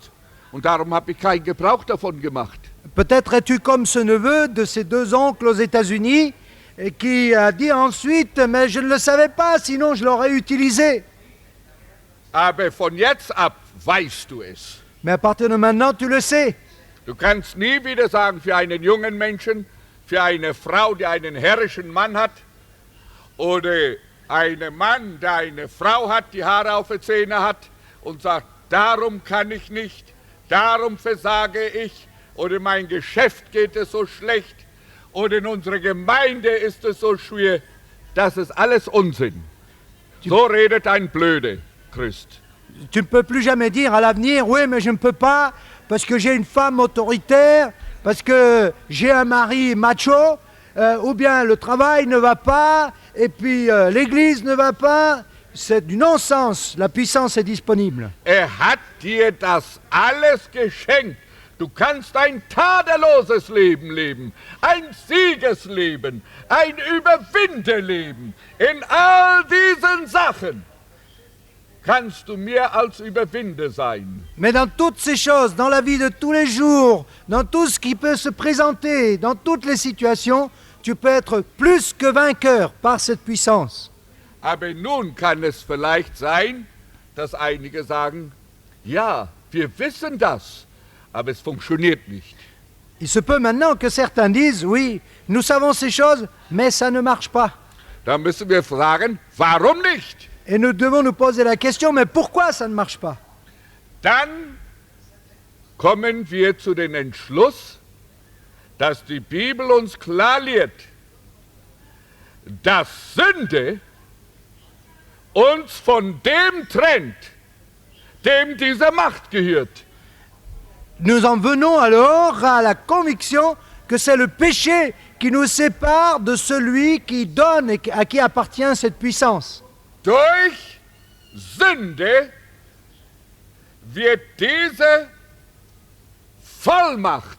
Speaker 3: und darum habe ich keinen Gebrauch davon gemacht.
Speaker 2: Peut-être es-tu comme ce neveu de ces 2 oncles aux États-Unis et qui a dit ensuite, mais je ne le savais pas, sinon je l'aurais utilisé.
Speaker 3: Aber von jetzt ab weißt du es.
Speaker 2: Mais à partir de maintenant, tu le sais.
Speaker 3: Du kannst nie wieder sagen für einen jungen Menschen, für eine Frau, die einen herrischen Mann hat, oder einen Mann, der eine Frau hat, die Haare auf den Zähnen hat und sagt, darum kann ich nicht, darum versage ich, oder mein Geschäft geht es so schlecht, oder in unserer Gemeinde ist es so schwer. Das ist alles Unsinn. So redet ein blöder Christ.
Speaker 2: Tu ne peux plus jamais dire à l'avenir, oui, mais je ne peux pas, parce que j'ai une femme autoritaire, parce que j'ai un mari macho, ou bien le travail ne va pas, et puis l'église ne va pas. C'est du non-sens, la puissance est disponible.
Speaker 3: Er hat dir das alles geschenkt. Du kannst ein tadelloses Leben leben, ein Siegesleben, ein Überwinderleben. In all diesen Sachen kannst du mehr als Überwinder sein.
Speaker 2: Mais dans toutes ces choses, dans la vie de tous les jours, dans tout ce qui peut se présenter, dans toutes les situations, tu peux être plus que vainqueur par cette puissance.
Speaker 3: Aber nun kann es vielleicht sein, dass einige sagen, ja, wir wissen das, aber es funktioniert nicht.
Speaker 2: Il se peut maintenant que certains disent, oui, nous savons ces choses, mais ça ne marche pas.
Speaker 3: Da müssen wir fragen, warum nicht?
Speaker 2: Et nous devons nous poser la question, mais pourquoi ça ne marche pas?
Speaker 3: Dann kommen wir zu dem Entschluss, dass die Bibel uns klar lehrt, dass Sünde uns von dem trennt, dem diese Macht gehört.
Speaker 2: Nous en venons alors à la conviction que c'est le péché qui nous sépare de celui qui donne et à qui appartient cette puissance.
Speaker 3: Durch Sünde wird diese Vollmacht,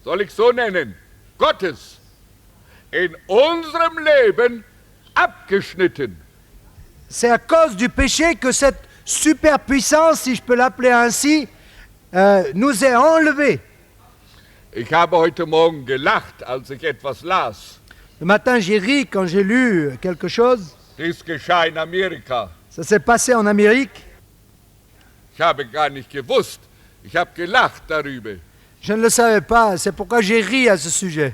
Speaker 3: soll ich so nennen, Gottes, in unserem Leben abgeschnitten.
Speaker 2: C'est à cause du péché que cette superpuissance, si je peux l'appeler ainsi, nous est enlevée.
Speaker 3: Ich habe heute Morgen gelacht, als ich etwas las.
Speaker 2: Le matin, j'ai ri quand j'ai lu quelque chose.
Speaker 3: Dies geschah in Amerika.
Speaker 2: Ça s'est passé en Amérique.
Speaker 3: Ich habe gar nicht gewusst. Ich habe gelacht darüber.
Speaker 2: Je ne le savais pas, c'est pourquoi j'ai ri à ce sujet.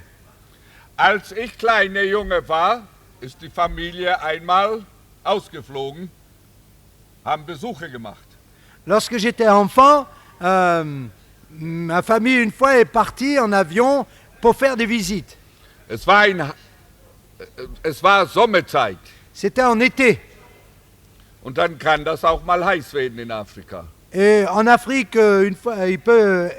Speaker 3: Als ich kleiner Junge war, ist die Familie einmal ausgeflogen, haben Besuche gemacht.
Speaker 2: Lorsque j'étais enfant, ma famille une fois est partie en avion pour faire des visites.
Speaker 3: Es war Sommerzeit.
Speaker 2: C'était en été.
Speaker 3: Und dann kann das auch mal heiß werden in Afrika.
Speaker 2: Et en Afrique, une fois, il peut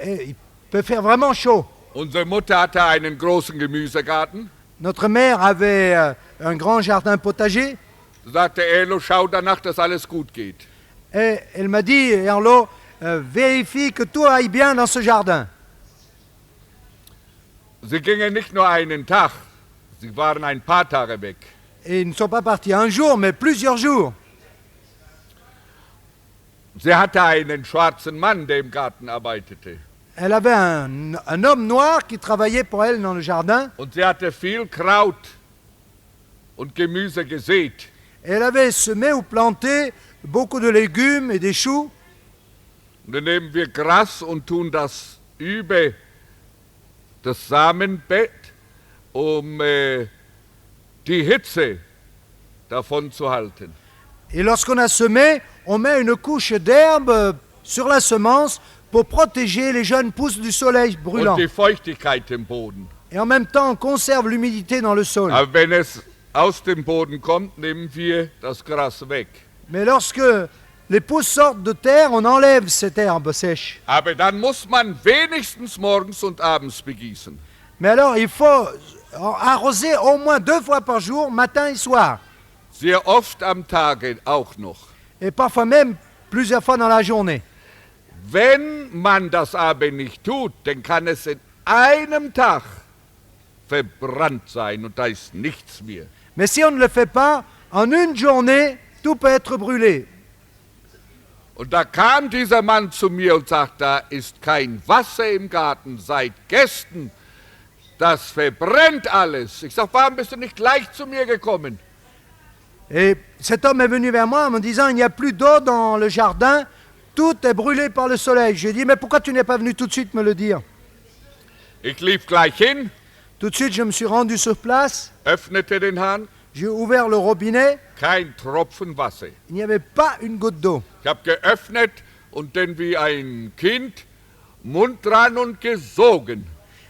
Speaker 2: faire vraiment chaud.
Speaker 3: Unsere Mutter hatte einen großen Gemüsegarten.
Speaker 2: Notre mère avait un grand jardin potager.
Speaker 3: Sie sagte, Elo, schau danach, dass alles gut geht.
Speaker 2: Et elle m'a dit, Erlo, vérifie que tout aille bien dans ce jardin.
Speaker 3: Sie gingen nicht nur einen Tag, sie waren ein paar Tage weg.
Speaker 2: Et ils ne sont pas partis un jour, mais plusieurs jours.
Speaker 3: Sie hatte einen schwarzen Mann, der im Garten arbeitete.
Speaker 2: Elle avait un homme noir qui travaillait pour elle dans le jardin.
Speaker 3: Und sie hatte viel Kraut und Gemüse gesät.
Speaker 2: Et elle avait semé ou planté beaucoup de légumes et des choux.
Speaker 3: Und dann nehmen wir Gras und tun das über das Samenbett, um die Hitze davon zu halten.
Speaker 2: Et lorsqu'on a semé, on met une couche d'herbe sur la semence pour protéger les jeunes pousses du soleil brûlant.
Speaker 3: Und die Feuchtigkeit im Boden.
Speaker 2: Et en même temps, on conserve l'humidité dans le sol.
Speaker 3: Aber wenn es aus dem Boden kommt, nehmen wir das Gras weg.
Speaker 2: Mais lorsque les pousses sortent de terre, on enlève cette herbe sèche.
Speaker 3: Aber dann muss man wenigstens morgens und abends begießen.
Speaker 2: Mais alors, il faut arroser au moins 2 fois par jour, matin et soir.
Speaker 3: Sehr oft am Tage auch noch.
Speaker 2: Et parfois même plusieurs fois dans la journée.
Speaker 3: Wenn man das aber nicht tut, dann kann es in einem Tag verbrannt sein und da ist nichts mehr.
Speaker 2: Mais si on ne le fait pas, en une journée, tout peut être brûlé.
Speaker 3: Und da kam dieser Mann zu mir und sagte, da ist kein Wasser im Garten seit gestern. Das verbrennt alles. Ich sage, warum bist du nicht gleich zu mir gekommen?
Speaker 2: Et cet homme est venu vers moi en me disant, il n'y a plus d'eau dans le jardin, tout est brûlé par le soleil. Je lui ai dit, mais pourquoi tu n'es pas venu tout de suite me le dire?
Speaker 3: Ich lief gleich hin,
Speaker 2: Tout de suite, je me suis rendu sur place,
Speaker 3: öffnete den Hahn,
Speaker 2: j'ai ouvert le robinet,
Speaker 3: kein Tropfen Wasser.
Speaker 2: il n'y avait pas une goutte d'eau.
Speaker 3: Ich habe geöffnet und dann wie ein Kind Mund dran und gesogen.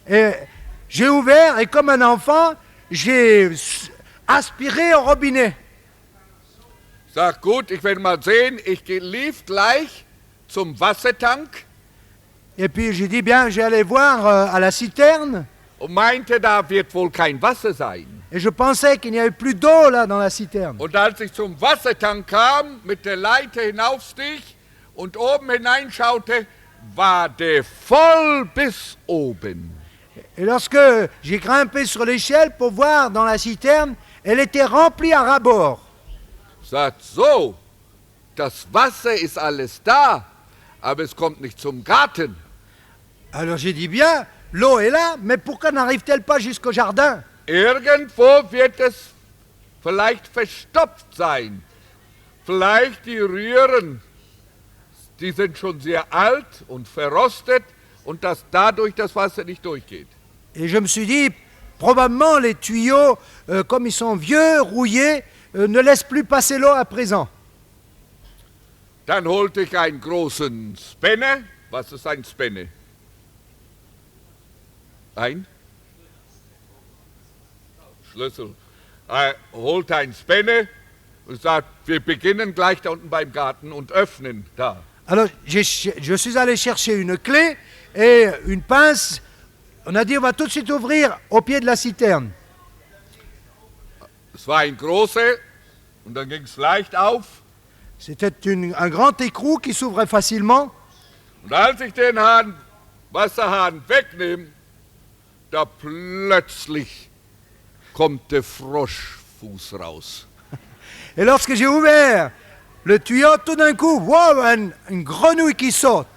Speaker 2: Et j'ai ouvert et comme un enfant, j'ai aspiré au robinet.
Speaker 3: Sag gut, ich werde mal sehen, ich lief gleich zum Wassertank
Speaker 2: Et puis j'ai dit, bien, j'ai allé voir à la citerne.
Speaker 3: und meinte, da wird wohl kein Wasser sein.
Speaker 2: Et je pensais qu'il n'y avait plus d'eau là dans la citerne.
Speaker 3: Und als ich zum Wassertank kam, mit der Leiter hinaufstieg und oben hineinschaute, war der voll bis oben.
Speaker 2: Et lorsque j'ai grimpé sur l'échelle pour voir dans la citerne, elle était remplie à ras-bord.
Speaker 3: Sagt so, das Wasser ist alles da, aber es kommt nicht zum Garten.
Speaker 2: Alors j'ai dit bien, l'eau est là, mais pourquoi n'arrive-t-elle pas jusqu'au jardin?
Speaker 3: Irgendwo wird es vielleicht verstopft sein. Vielleicht die Röhren, die sind schon sehr alt und verrostet und dass dadurch das Wasser nicht durchgeht.
Speaker 2: Et je me suis dit, probablement les tuyaux, comme ils sont vieux, rouillés, ne laissent plus passer l'eau à présent.
Speaker 3: Dann holte ich einen großen Spänner. Was ist ein Spänner? Ein Schlüssel. Holte einen Spänner und sagt, wir beginnen gleich da unten beim Garten und öffnen da.
Speaker 2: Alors je suis allé chercher une clé et une pince. On a dit, on va tout de suite ouvrir au pied de la citerne.
Speaker 3: Es war ein großer und dann ging es leicht auf.
Speaker 2: C'était un grand écrou qui s'ouvrait facilement.
Speaker 3: Und als ich den Wasserhahn wegnehme, da plötzlich kommt der Froschfuß raus.
Speaker 2: Et lorsque j'ai ouvert le tuyau, tout d'un coup, wow, une grenouille qui saute.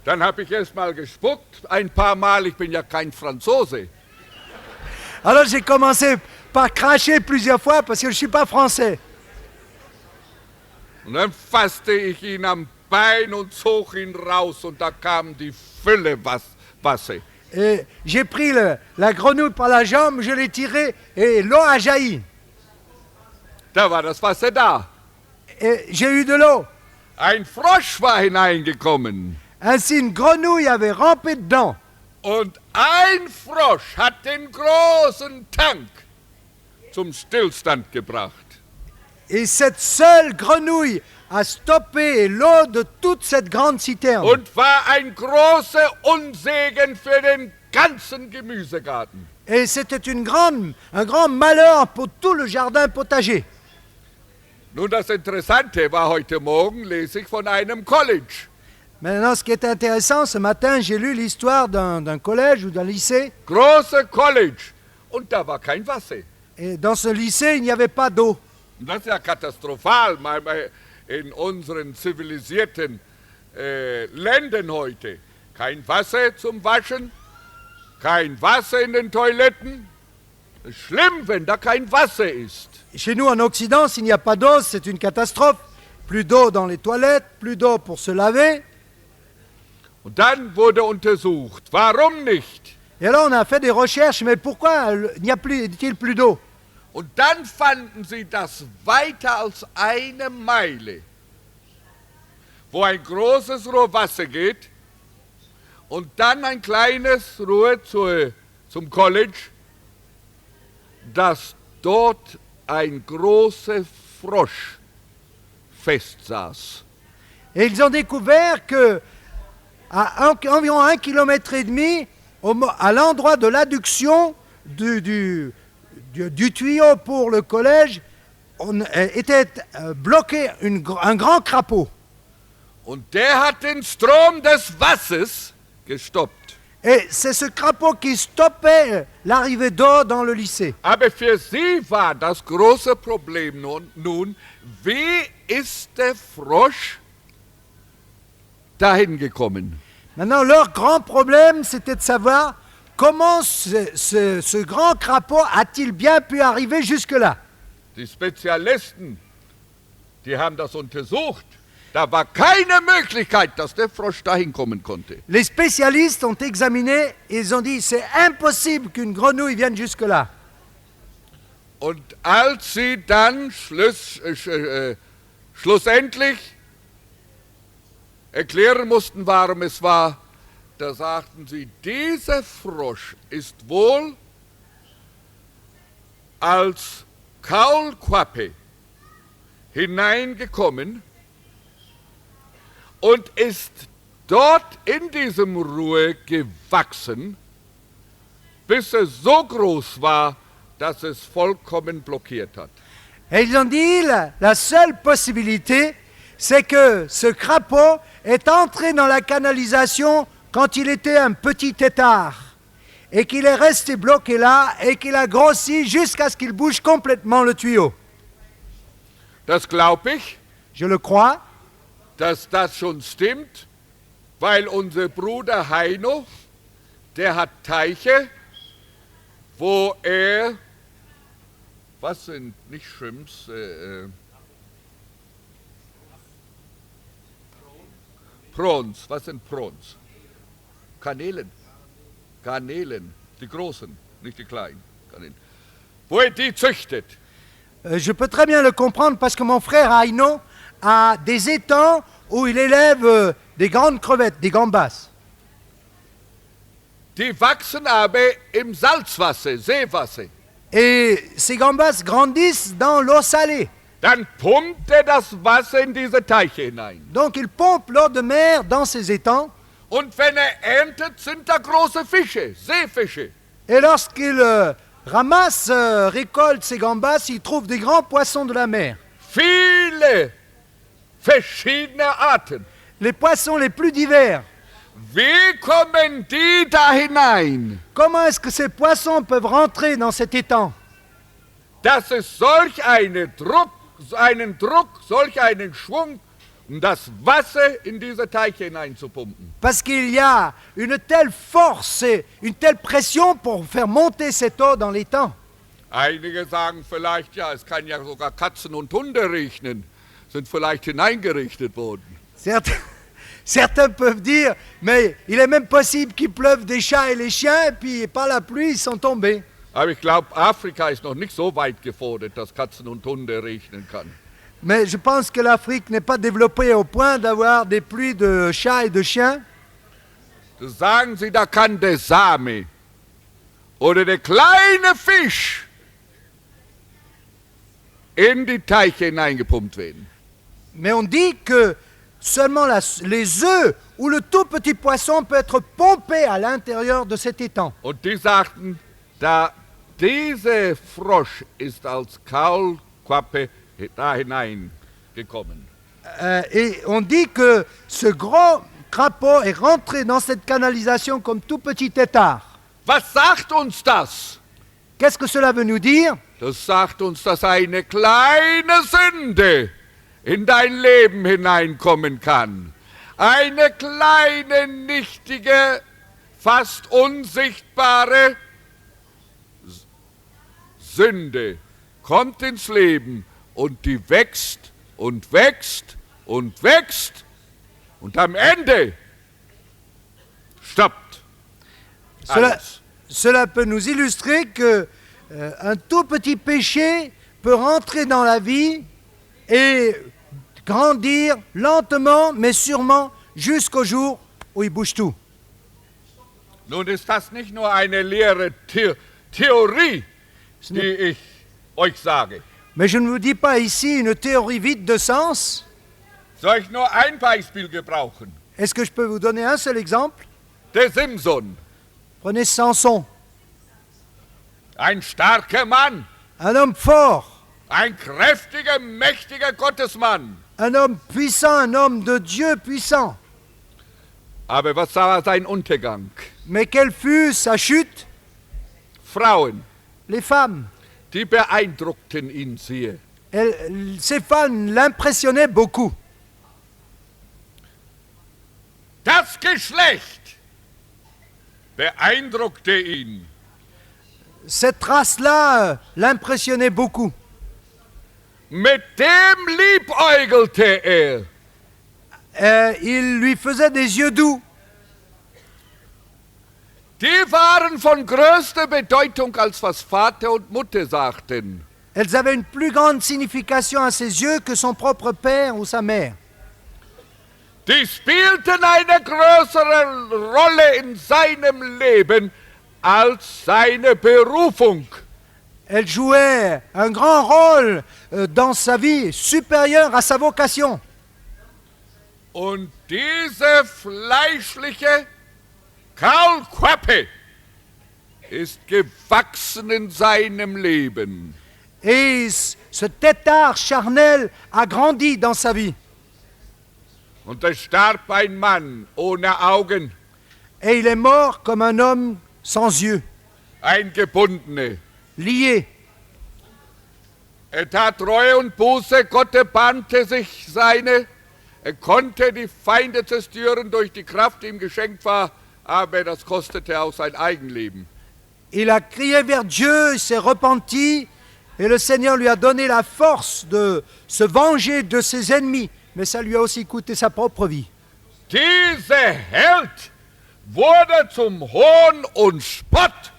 Speaker 3: Dann habe ich erst mal gespuckt, ein paar Mal, ich bin ja kein Franzose.
Speaker 2: Alors j'ai commencé par cracher plusieurs fois parce que je ne suis pas français.
Speaker 3: Und dann fasste ich ihn am Bein und zog ihn raus und da kam die Fülle Wasser.
Speaker 2: Et j'ai pris la grenouille par la jambe, je l'ai tirée et l'eau a jailli.
Speaker 3: Da war das Wasser da.
Speaker 2: Et j'ai eu de l'eau.
Speaker 3: Ein Frosch war hineingekommen.
Speaker 2: Ainsi, une grenouille avait rampé dedans.
Speaker 3: Und ein Frosch hat den großen Tank zum Stillstand gebracht.
Speaker 2: Et cette seule grenouille a stoppé l'eau de toute cette grande citerne.
Speaker 3: Und war ein großer Unsegen für den ganzen Gemüsegarten.
Speaker 2: Et c'était un grand malheur pour tout le jardin potager.
Speaker 3: Nun, das Interessante war, heute Morgen lese ich von einem College.
Speaker 2: Maintenant, ce qui est intéressant, ce matin, j'ai lu l'histoire d'un collège ou d'un lycée.
Speaker 3: Große College. Und da war kein Wasser.
Speaker 2: Et dans ce lycée, il n'y avait pas d'eau.
Speaker 3: Und das ist ja katastrophal in unseren zivilisierten Ländern heute. Kein Wasser zum Waschen, kein Wasser in den Toiletten. Es ist schlimm, wenn da kein Wasser ist.
Speaker 2: Chez nous, en Occident, s'il n'y a pas d'eau, c'est une catastrophe. Plus d'eau dans les toilettes, plus d'eau pour se laver.
Speaker 3: Und dann wurde untersucht, warum nicht?
Speaker 2: Et alors, on a fait des recherches, mais pourquoi n'y a-t-il plus d'eau?
Speaker 3: Und dann fanden sie, dass weiter als eine Meile, wo ein großes Rohr Wasser geht und dann ein kleines Rohr zum College, dass dort ein großer Frosch festsaß.
Speaker 2: Et ils ont découvert que à environ 1,5 km, à l'endroit de l'adduction du tuyau pour le collège, était bloqué un grand crapaud.
Speaker 3: Und der hat den Strom des Wassers gestoppt.
Speaker 2: Et c'est ce crapaud qui stoppait l'arrivée d'eau dans le lycée.
Speaker 3: Aber für sie war das große Problem nun, wie ist der Frosch dahin gekommen?
Speaker 2: Maintenant, leur grand problème, c'était de savoir comment ce grand crapaud a-t-il bien pu arriver jusque-là.
Speaker 3: Die Spezialisten, die haben das untersucht. Da war keine Möglichkeit, dass der Frosch dahin kommen konnte.
Speaker 2: Les spécialistes ont examiné et ils ont dit c'est impossible qu'une grenouille vienne jusque-là.
Speaker 3: Und als sie dann schlussendlich erklären mussten, warum es war, da sagten sie, dieser Frosch ist wohl als Kaulquappe hineingekommen und ist dort in diesem Rohr gewachsen, bis er so groß war, dass es vollkommen blockiert hat.
Speaker 2: Et ils ont dit la seule possibilité, c'est que ce crapaud est entré dans la canalisation quand il était un petit tétard et qu'il est resté bloqué là et qu'il a grossi jusqu'à ce qu'il bouge complètement le tuyau.
Speaker 3: Das glaube ich,
Speaker 2: Je le crois,
Speaker 3: dass das schon stimmt, weil unser Bruder Heino, der hat Teiche, wo was sind nicht Shrimps, Prawns, was sind Prawns? Garnelen, die großen, nicht die kleinen. Garnelen. Wo er die züchtet.
Speaker 2: Je peux très bien le comprendre parce que mon frère Aino a des étangs où il élève des grandes crevettes, des gambas.
Speaker 3: Die wachsen aber im Salzwasser, Seewasser.
Speaker 2: Et ces gambas grandissent dans l'eau salée.
Speaker 3: Dann pumpt er das Wasser in diese Teiche hinein.
Speaker 2: Donc il pompe l'eau de mer dans ces étangs.
Speaker 3: Und wenn er erntet, sind da große Fische, Seefische.
Speaker 2: Et lorsqu'il ramasse, récolte ces gambas, il trouve des grands poissons de la mer.
Speaker 3: Viele verschiedene Arten.
Speaker 2: Les poissons les plus divers.
Speaker 3: Wie kommen die da hinein?
Speaker 2: Comment est-ce que ces poissons peuvent rentrer dans cet étang?
Speaker 3: Dass es solch einen Druck, solch einen Schwung, um das Wasser in diese Teiche hineinzupumpen.
Speaker 2: Parce qu'il y a une telle force et une telle pression pour faire monter cette eau dans l'étang.
Speaker 3: Einige sagen vielleicht, ja, es kann ja sogar Katzen und Hunde regnen, sind vielleicht hineingerichtet worden.
Speaker 2: Certains peuvent dire, mais il est même possible qu'il pleuve des chats et les chiens, et puis par la pluie, ils sont tombés.
Speaker 3: Aber ich glaube, Afrika ist noch nicht so weit gefordert, dass Katzen und Hunde regnen kann.
Speaker 2: Mais je pense que l'Afrique n'est pas développée au point d'avoir des pluies de chats et de chiens.
Speaker 3: Das sagen sie, da kann der Same oder der kleine Fisch in die Teiche hineingepumpt werden.
Speaker 2: Mais on dit que seulement les œufs ou le tout petit poisson peut être pompé à l'intérieur de cet étang.
Speaker 3: Und die sagten, da dieser Frosch ist als Kaulquappe da hineingekommen.
Speaker 2: Et on dit que ce gros crapaud est rentré dans cette canalisation comme tout petit tétard.
Speaker 3: Was sagt uns das?
Speaker 2: Qu'est-ce que cela veut nous dire?
Speaker 3: Das sagt uns, dass eine kleine Sünde in dein Leben hineinkommen kann. Eine kleine, nichtige, fast unsichtbare Sünde kommt ins Leben und die wächst und wächst und wächst und am Ende stoppt alles.
Speaker 2: Cela peut nous illustrer que un tout petit péché peut rentrer dans la vie et grandir lentement mais sûrement jusqu'au jour où il bouge tout.
Speaker 3: Nun ist das nicht nur eine leere Theorie, die ich euch sage.
Speaker 2: Mais je ne vous dis pas ici une théorie vide de sens.
Speaker 3: Soll ich nur ein Beispiel gebrauchen?
Speaker 2: Est-ce que je peux vous donner un seul exemple?
Speaker 3: Der Simson,
Speaker 2: Prenez Samson,
Speaker 3: ein starker Mann,
Speaker 2: un homme fort,
Speaker 3: ein kräftiger, mächtiger Gottesmann.
Speaker 2: un homme puissant, un homme de Dieu puissant.
Speaker 3: Aber was war sein Untergang?
Speaker 2: Mais quelle fut sa chute?
Speaker 3: Frauen,
Speaker 2: Les femmes.
Speaker 3: die beeindruckten ihn sehr.
Speaker 2: Ces femmes l'impressionnaient beaucoup.
Speaker 3: Das Geschlecht beeindruckte ihn.
Speaker 2: Cette race-là l'impressionnait beaucoup.
Speaker 3: Mit dem liebäugelte er.
Speaker 2: Il lui faisait des yeux doux.
Speaker 3: Die waren von größter Bedeutung, als was Vater und Mutter sagten.
Speaker 2: Elles avaient une plus grande signification à ses yeux que son propre père ou sa mère.
Speaker 3: Die spielten eine größere Rolle in seinem Leben als seine Berufung.
Speaker 2: Elle jouait un grand rôle dans sa vie, supérieur à sa vocation.
Speaker 3: Und diese fleischliche Kaulquappe ist gewachsen in seinem Leben.
Speaker 2: Et ce tétard charnel a grandi dans sa vie.
Speaker 3: Und da starb ein Mann ohne Augen,
Speaker 2: et il est mort comme un homme sans yeux,
Speaker 3: ein Gebundener.
Speaker 2: lié.
Speaker 3: Er tat Reue und Buße, Gott erbarmte sich seine. Er konnte die Feinde zerstören durch die Kraft, die ihm geschenkt war, aber das kostete auch sein Eigenleben.
Speaker 2: Il a crié vers Dieu, il s'est repenti, et le Seigneur lui a donné la force de se venger de ses ennemis, mais ça lui a aussi coûté sa propre vie.
Speaker 3: Dieser Held wurde zum Hohn und Spott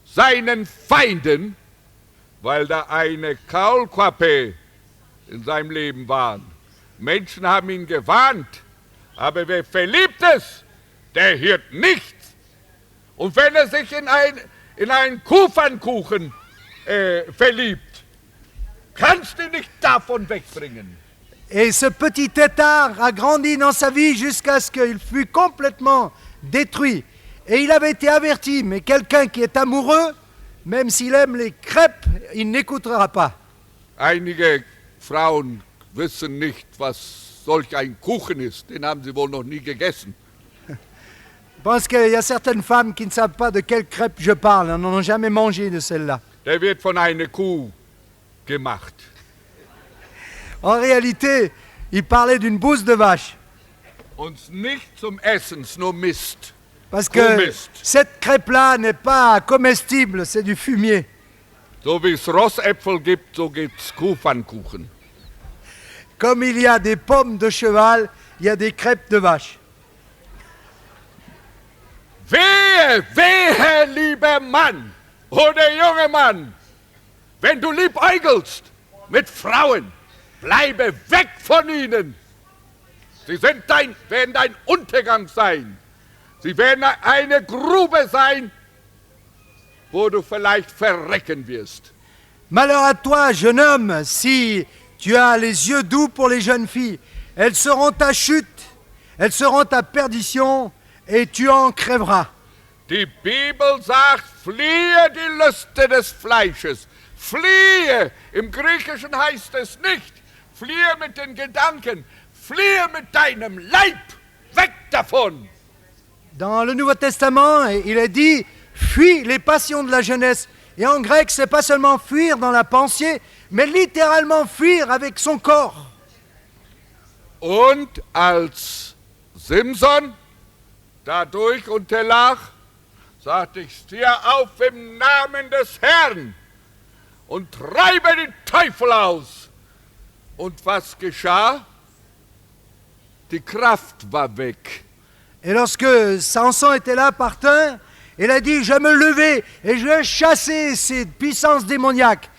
Speaker 3: seinen Feinden, weil da eine Kaulquappe in seinem Leben war. Menschen haben ihn gewarnt, aber wer verliebt ist, der hört nichts. Und wenn er sich in einen Kuhpfannkuchen verliebt, kannst du ihn nicht davon wegbringen.
Speaker 2: Et ce petit tétard a grandi dans sa vie jusqu'à ce qu'il fût complètement détruit. Et il avait été averti, mais quelqu'un qui est amoureux, même s'il aime les crêpes, il n'écoutera pas.
Speaker 3: Einige Frauen wissen nicht, was solch ein Kuchen ist. Den haben sie wohl noch nie gegessen.
Speaker 2: Je pense qu'il y a certaines femmes qui ne savent pas de quelle crêpe je parle, elles n'en ont jamais mangé de celle-là.
Speaker 3: Der wird von einer Kuh gemacht.
Speaker 2: En réalité, il parlait d'une bouse de vache.
Speaker 3: Und nicht zum Essen, nur Mist.
Speaker 2: Parce que
Speaker 3: Kuhmist.
Speaker 2: cette crêpe-là n'est pas comestible, c'est du fumier.
Speaker 3: So wie es Rossäpfel gibt, so gibt's Kuhpfannkuchen.
Speaker 2: Comme il y a des pommes de cheval, il y a des crêpes de vache.
Speaker 3: Wehe, lieber Mann oder junger Mann, wenn du liebäugelst mit Frauen, bleibe weg von ihnen. Sie werden dein Untergang sein. Sie werden eine Grube sein, wo du vielleicht verrecken wirst.
Speaker 2: Malheur à toi, jeune homme, si tu as les yeux doux pour les jeunes filles. Elles seront ta chute, elles seront ta perdition, et tu en crèveras.
Speaker 3: Die Bibel sagt, fliehe die Lüste des Fleisches. Fliehe, im Griechischen heißt es nicht, fliehe mit den Gedanken, fliehe mit deinem Leib, weg davon.
Speaker 2: Dans le Nouveau Testament, il est dit « Fuis les passions de la jeunesse ». Et en grec, c'est pas seulement fuir dans la pensée, mais littéralement fuir avec son corps.
Speaker 3: Und als Simson dadurch unterlag, sagte ich, steh auf im Namen des Herrn und treibe den Teufel aus. Und was geschah? Die Kraft war weg.
Speaker 2: Et lorsque Samson était là par terre, il a dit « Je vais me lever et je vais chasser ces puissances démoniaques ».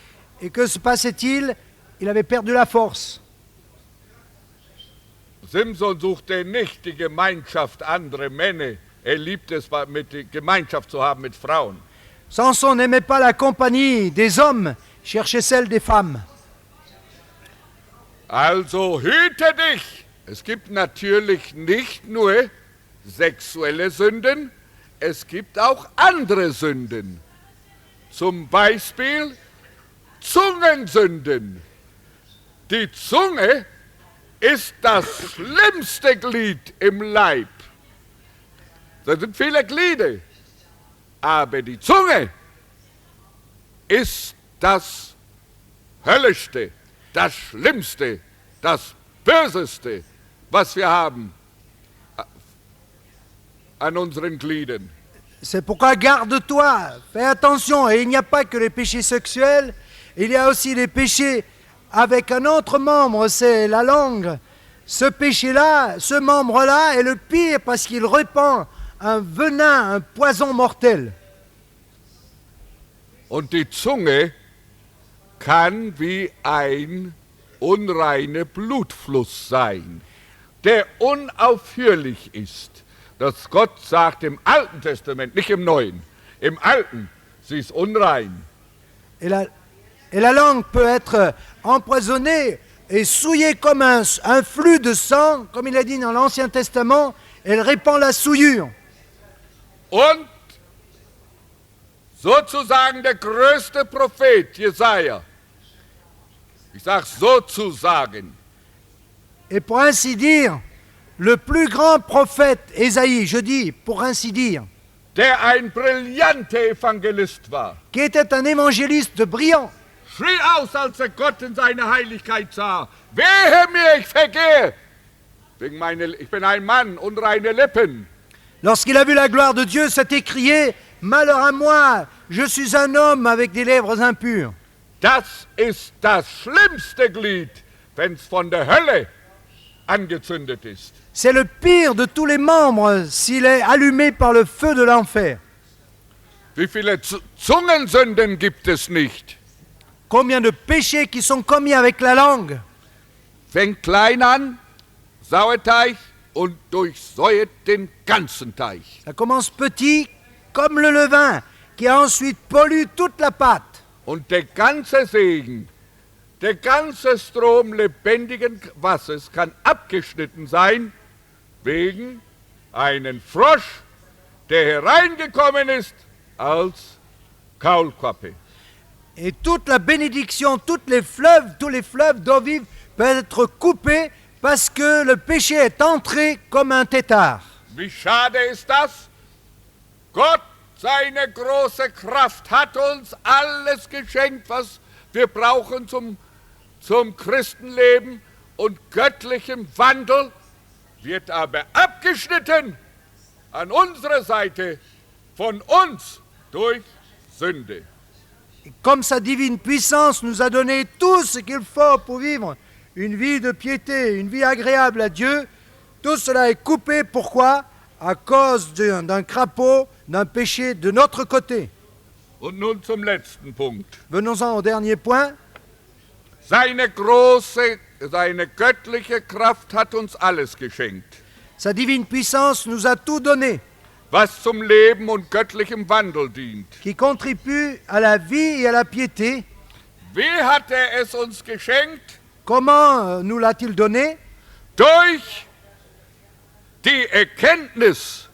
Speaker 2: Et que se passait-il? Il avait perdu la force.
Speaker 3: Simson suchte nicht die Gemeinschaft anderer Männer. Er liebte es, mit Gemeinschaft zu haben mit Frauen.
Speaker 2: Samson n'aimait pas la compagnie des hommes, il cherchait celle des femmes.
Speaker 3: Also hüte dich. Es gibt natürlich nicht nur sexuelle Sünden, es gibt auch andere Sünden. Zum Beispiel Zungensünden. Die Zunge ist das schlimmste Glied im Leib. Da sind viele Glieder, aber die Zunge ist das Höllischste, das Schlimmste, das Böseste, was wir haben an unseren Gliedern.
Speaker 2: C'est pourquoi garde-toi, fais attention. Et il n'y a pas que les péchés sexuels, il y a aussi les péchés avec un autre membre, c'est la langue. Ce péché-là, ce membre-là est le pire parce qu'il répand un venin, un poison mortel.
Speaker 3: Und die Zunge kann wie ein unreiner Blutfluss sein, der unaufhörlich ist. Dass Gott sagt im Alten Testament, nicht im Neuen, im Alten, sie ist unrein.
Speaker 2: Et la langue peut être empoisonnée et souillée comme un flux de sang, comme il a dit dans l'Ancien Testament, elle répand la souillure.
Speaker 3: Und sozusagen der größte Prophet, Jesaja, ich sage sozusagen,
Speaker 2: Et pour ainsi dire, Le plus grand prophète, Ésaïe, je dis, pour ainsi dire,
Speaker 3: der ein brillanter Evangelist war,
Speaker 2: qui était un évangéliste brillant,
Speaker 3: schrie aus, als Gott in seine Heiligkeit sah: Wehe mir, ich vergehe! Ich bin ein Mann, unreine Lippen.
Speaker 2: lorsqu'il a vu la gloire de Dieu, s'est écrié « Malheur à moi, je suis un homme avec des lèvres impures ».
Speaker 3: Das ist das schlimmste Glied, wenn's von der Hölle angezündet ist.
Speaker 2: C'est le pire de tous les membres s'il est allumé par le feu de l'enfer.
Speaker 3: Wie viele Zungensünden gibt es nicht?
Speaker 2: Combien de péchés qui sont commis avec la langue.
Speaker 3: Fängt klein an, Sauerteig, und durchsäuert den ganzen Teich.
Speaker 2: Ça commence petit, comme le levain, qui ensuite pollue toute la pâte.
Speaker 3: Und der ganze Segen, der ganze Strom lebendigen Wassers kann abgeschnitten sein wegen einen Frosch, der hereingekommen ist als Kaulquappe.
Speaker 2: Et toute la bénédiction, tous les fleuves d'eau vive peuvent être coupés parce que le péché est entré comme un tétard.
Speaker 3: Wie schade ist das? Gott, seine große Kraft, hat uns alles geschenkt, was wir brauchen zum Christenleben und göttlichem Wandel, wird aber abgeschnitten an unserer Seite von uns durch Sünde.
Speaker 2: Et comme sa divine puissance nous a donné tout ce qu'il faut pour vivre une vie de piété, une vie agréable à Dieu, tout cela est coupé. Pourquoi? À cause d'un crapaud, d'un péché de notre côté.
Speaker 3: Und nun zum letzten Punkt.
Speaker 2: Venons-en au dernier point.
Speaker 3: Seine göttliche Kraft hat uns alles geschenkt,
Speaker 2: Sa divine puissance nous a tout donné,
Speaker 3: was zum Leben und göttlichem Wandel dient.
Speaker 2: qui contribue à la vie et à la piété.
Speaker 3: Wie hat es uns geschenkt?
Speaker 2: Comment nous l'a-t-il donné?
Speaker 3: Durch die Erkenntnis,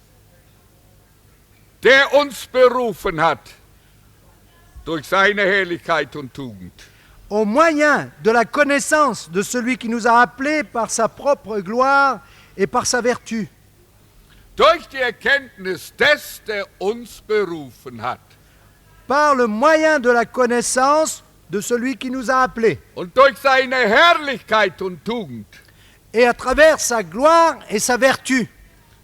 Speaker 3: der uns berufen hat, durch seine Herrlichkeit und Tugend.
Speaker 2: Au moyen de la connaissance de celui qui nous a appelés par sa propre gloire et par sa vertu.
Speaker 3: Durch die Erkenntnis des, der uns berufen hat.
Speaker 2: Par le moyen de la connaissance de celui qui nous a appelés.
Speaker 3: Und durch seine Herrlichkeit und Tugend.
Speaker 2: Et à travers sa gloire et sa vertu.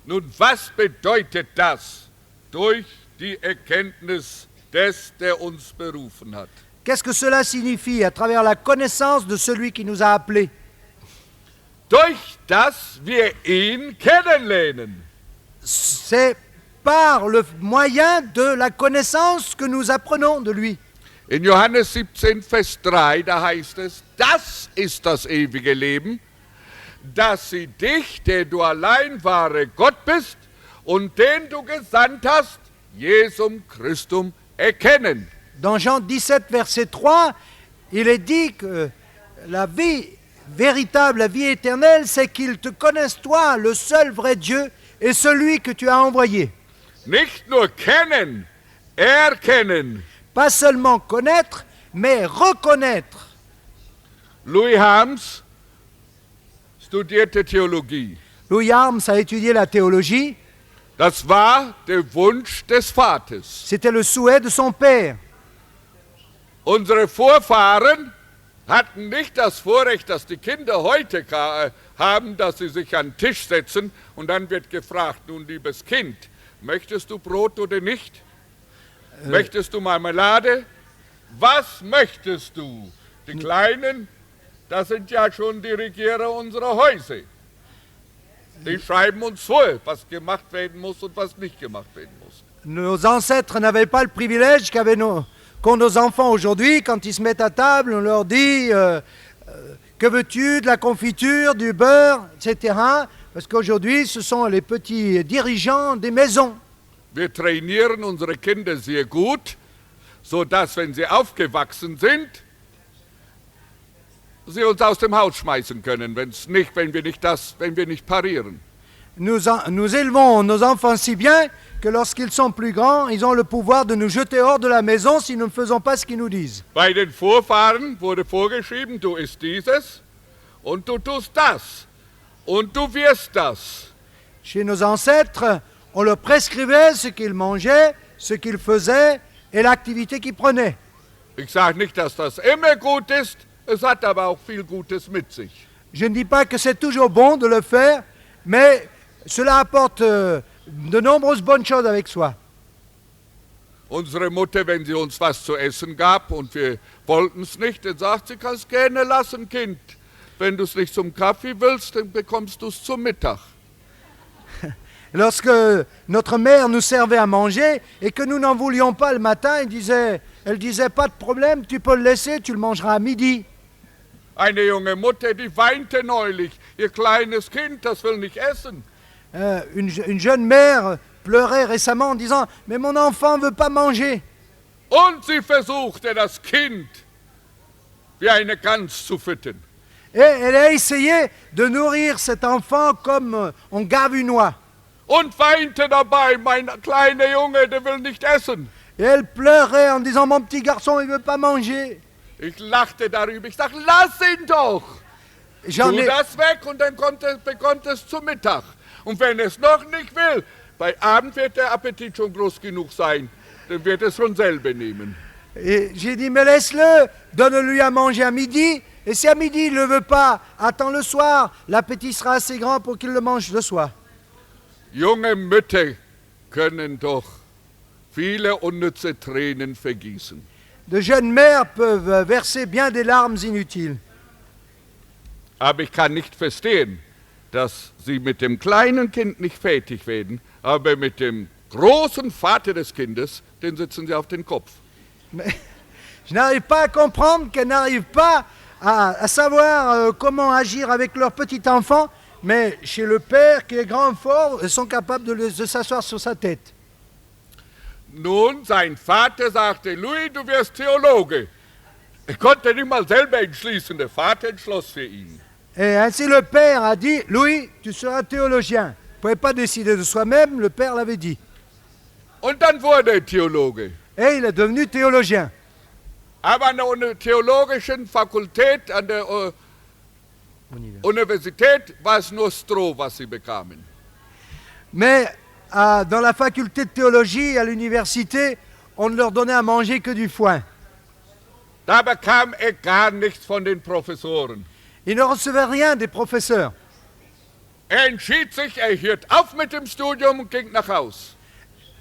Speaker 3: Nun, was bedeutet das? Durch die Erkenntnis des, der uns berufen hat.
Speaker 2: Qu'est-ce que cela signifie à travers la connaissance de celui qui nous a appelés?
Speaker 3: Durch das wir ihn kennenlernen.
Speaker 2: C'est par le moyen de la connaissance que nous apprenons de lui.
Speaker 3: In Johannes 17, Vers 3, da heißt es, das ist das ewige Leben, dass sie dich, der du allein wahre Gott bist und den du gesandt hast, Jesum Christum, erkennen.
Speaker 2: Dans Jean 17, verset 3, il est dit que la vie véritable, la vie éternelle, c'est qu'ils te connaissent toi, le seul vrai Dieu, et celui que tu as envoyé.
Speaker 3: Nicht nur kennen, erkennen.
Speaker 2: Pas seulement connaître, mais reconnaître.
Speaker 3: Louis Harms studierte Theologie.
Speaker 2: Louis Harms a étudié la théologie.
Speaker 3: Das war der Wunsch des Vaters.
Speaker 2: C'était le souhait de son père.
Speaker 3: Unsere Vorfahren hatten nicht das Vorrecht, das die Kinder heute haben, dass sie sich an den Tisch setzen und dann wird gefragt, nun liebes Kind, möchtest du Brot oder nicht? Möchtest du Marmelade? Was möchtest du? Die Kleinen, das sind ja schon die Regierer unserer Häuser. Die schreiben uns vor, was gemacht werden muss und was nicht gemacht werden muss.
Speaker 2: Nos ancêtres n'avaient pas le privilège qu'ont nos enfants aujourd'hui. Quand ils se mettent à table, on leur dit que veux-tu, de la confiture, du beurre, etc. Parce qu'aujourd'hui, ce sont les petits dirigeants des maisons.
Speaker 3: Wir trainieren unsere Kinder sehr gut, sodass, wenn sie aufgewachsen sind, sie uns aus dem Haus schmeißen können, wenn wir nicht parieren.
Speaker 2: Nous élevons nos enfants si bien que lorsqu'ils sont plus grands, ils ont le pouvoir de nous jeter hors de la maison si nous ne faisons pas ce qu'ils nous disent.
Speaker 3: Bei den Vorfahren wurde vorgeschrieben, du isst dieses und du tust das. und du wirst das.
Speaker 2: Chez nos ancêtres, on leur prescrivait ce qu'ils mangeaient, ce qu'ils faisaient et l'activité qu'ils prenaient.
Speaker 3: Ich sage nicht, dass das immer gut ist, es hat aber auch viel Gutes mit sich.
Speaker 2: Je ne dis pas que c'est toujours bon de le faire, mais cela apporte de nombreuses bonnes choses avec soi.
Speaker 3: Unsere Mutter, wenn sie uns was zu essen gab und wir wollten es nicht, dann sagt sie, kannst gerne lassen, Kind. Wenn du es nicht zum Kaffee willst, dann bekommst du es zum Mittag.
Speaker 2: Lorsque notre mère nous servait à manger et que nous n'en voulions pas le matin, elle disait pas de problème, tu peux le laisser, tu le mangeras à midi.
Speaker 3: Eine junge Mutter, die weinte neulich, ihr kleines Kind, das will nicht essen.
Speaker 2: Une jeune mère pleurait récemment en disant « Mais mon enfant ne veut pas manger ».
Speaker 3: Und sie versuchte, das Kind wie eine Gans zu füttern.
Speaker 2: Et elle a essayé de nourrir cet enfant comme on gave une oie.
Speaker 3: Und weinte dabei, mein kleiner Junge, der will nicht essen.
Speaker 2: Et elle pleurait en disant « Mon petit garçon, il ne veut pas manger ».
Speaker 3: Ich lachte darüber, ich sage, lass ihn doch.
Speaker 2: J'en
Speaker 3: Tu
Speaker 2: ai,
Speaker 3: das weg und dann bekommt es zum Mittag. Und wenn es noch nicht will, bei Abend wird der Appetit schon groß genug sein, dann wird es schon selber nehmen.
Speaker 2: et j'ai dit « Mais laisse-le, donne-lui à manger à midi. Et si à midi il ne le veut pas, attends le soir, l'appétit sera assez grand pour qu'il le mange le soir. »
Speaker 3: Junge Mütter können doch viele unnütze Tränen vergießen.
Speaker 2: De jeunes mères peuvent verser bien des larmes inutiles.
Speaker 3: Aber ich kann nicht verstehen, dass sie mit dem kleinen Kind nicht fertig werden, aber mit dem großen Vater des Kindes, den sitzen sie auf den Kopf.
Speaker 2: Mais je n'arrive pas à comprendre qu'elles n'arrivent pas à savoir comment agir avec leur petit enfant, mais chez le père qui est grand et fort, elles sont capables de s'asseoir sur sa tête.
Speaker 3: Nun, sein Vater sagte, Louis, du wirst Theologe. Er konnte nicht mal selber entschließen, der Vater entschloss für ihn.
Speaker 2: Et ainsi le père a dit, Louis, tu seras théologien. Il ne pouvait pas décider de soi-même, le père l'avait dit.
Speaker 3: Und dann wurde er Theologe.
Speaker 2: Et il est devenu théologien.
Speaker 3: Aber an der theologischen Fakultät, an der Universität, war es nur Stroh, was sie bekamen.
Speaker 2: Mais dans la faculté de théologie, à l'université, on ne leur donnait à manger que du foin.
Speaker 3: Da bekam er gar nichts von den Professoren.
Speaker 2: Il ne recevait rien des professeurs.
Speaker 3: Er entschied sich, er hört auf mit dem Studium und ging nach Haus.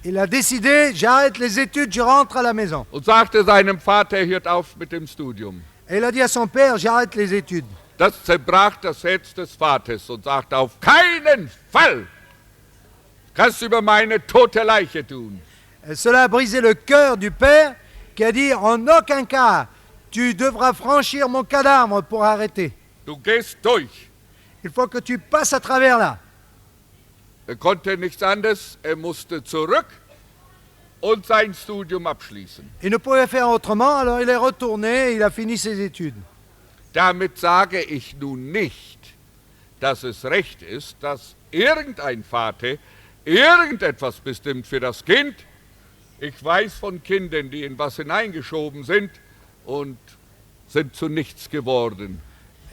Speaker 2: Il a décidé, j'arrête les études, je rentre à la maison.
Speaker 3: Und sagte seinem Vater, er hört auf mit dem Studium.
Speaker 2: Et il a dit à son père, j'arrête les études.
Speaker 3: Das zerbrach das Herz des Vaters und sagte, auf keinen Fall kannst du über meine tote Leiche tun.
Speaker 2: Et cela a brisé le cœur du père qui a dit, en aucun cas, tu devras franchir mon cadavre pour arrêter.
Speaker 3: Du gehst durch.
Speaker 2: Il faut que tu passes à travers là.
Speaker 3: Er konnte nichts anderes, er musste zurück und sein Studium abschließen.
Speaker 2: Il ne pouvait faire autrement, alors il est retourné et il a fini ses études.
Speaker 3: Damit sage ich nun nicht, dass es recht ist, dass irgendein Vater irgendetwas bestimmt für das Kind. Ich weiß von Kindern, die in was hineingeschoben sind und sind zu nichts geworden.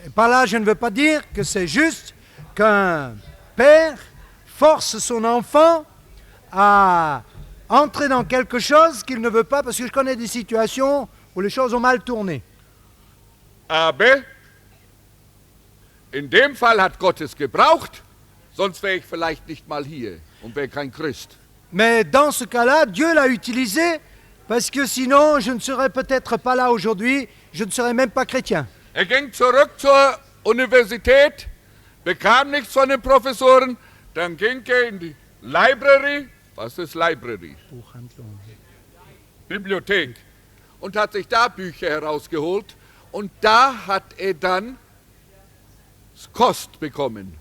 Speaker 2: Et par là, je ne veux pas dire que c'est juste qu'un père force son enfant à entrer dans quelque chose qu'il ne veut pas, parce que je connais des situations où les choses ont mal tourné.
Speaker 3: Aber in dem Fall hat Gott es gebraucht, sonst wäre ich vielleicht nicht mal hier und wäre kein Christ.
Speaker 2: Mais dans ce cas-là, Dieu l'a utilisé, parce que sinon, je ne serais peut-être pas là aujourd'hui, je ne serais même pas chrétien.
Speaker 3: Er ging zurück zur Universität, bekam nichts von den Professoren, dann ging er in die Library, was ist Library? Bibliothek, und hat sich da Bücher herausgeholt und da hat er dann Kost bekommen.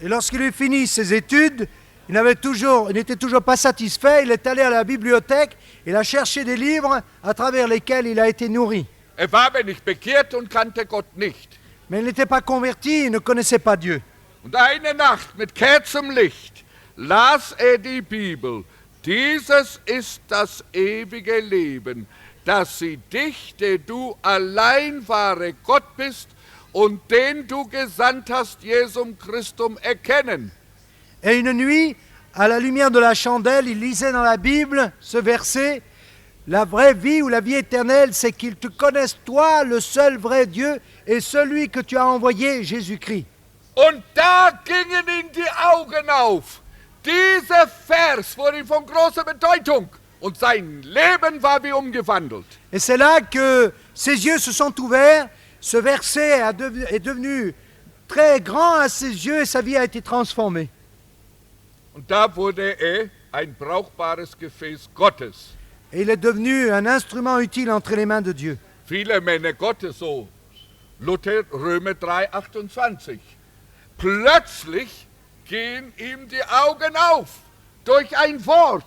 Speaker 2: Et lorsqu'il eut fini ses études, il n'était toujours pas satisfait, il est allé à la bibliothèque, il a cherché des livres à travers lesquels il a été nourri.
Speaker 3: Er war aber nicht bekehrt und kannte Gott nicht.
Speaker 2: Mais il n'était pas converti, il ne connaissait pas Dieu.
Speaker 3: Und eine Nacht mit Kerzenlicht las er die Bibel. Dieses ist das ewige Leben, dass sie dich, der du allein wahre Gott bist, und den du gesandt hast, Jesum Christum, erkennen.
Speaker 2: Et une nuit, à la lumière de la chandelle, il lisait dans la Bible ce verset. La vraie vie ou la vie éternelle, c'est qu'ils te connaissent, toi, le seul vrai Dieu, et celui que tu as envoyé, Jésus-Christ.
Speaker 3: Und da gingen ihm die Augen auf. Dieser Vers wurde ihm von großer Bedeutung und sein Leben war wie umgewandelt.
Speaker 2: Et c'est là que ses yeux se sont ouverts. Ce verset est devenu très grand à ses yeux et sa vie a été transformée.
Speaker 3: Und da wurde er ein brauchbares Gefäß Gottes.
Speaker 2: Et il est devenu un instrument utile entre les mains de Dieu.
Speaker 3: Viele Männer Gottes, so Luther, Römer 3, 28. Plötzlich gehen ihm die Augen auf durch ein Wort,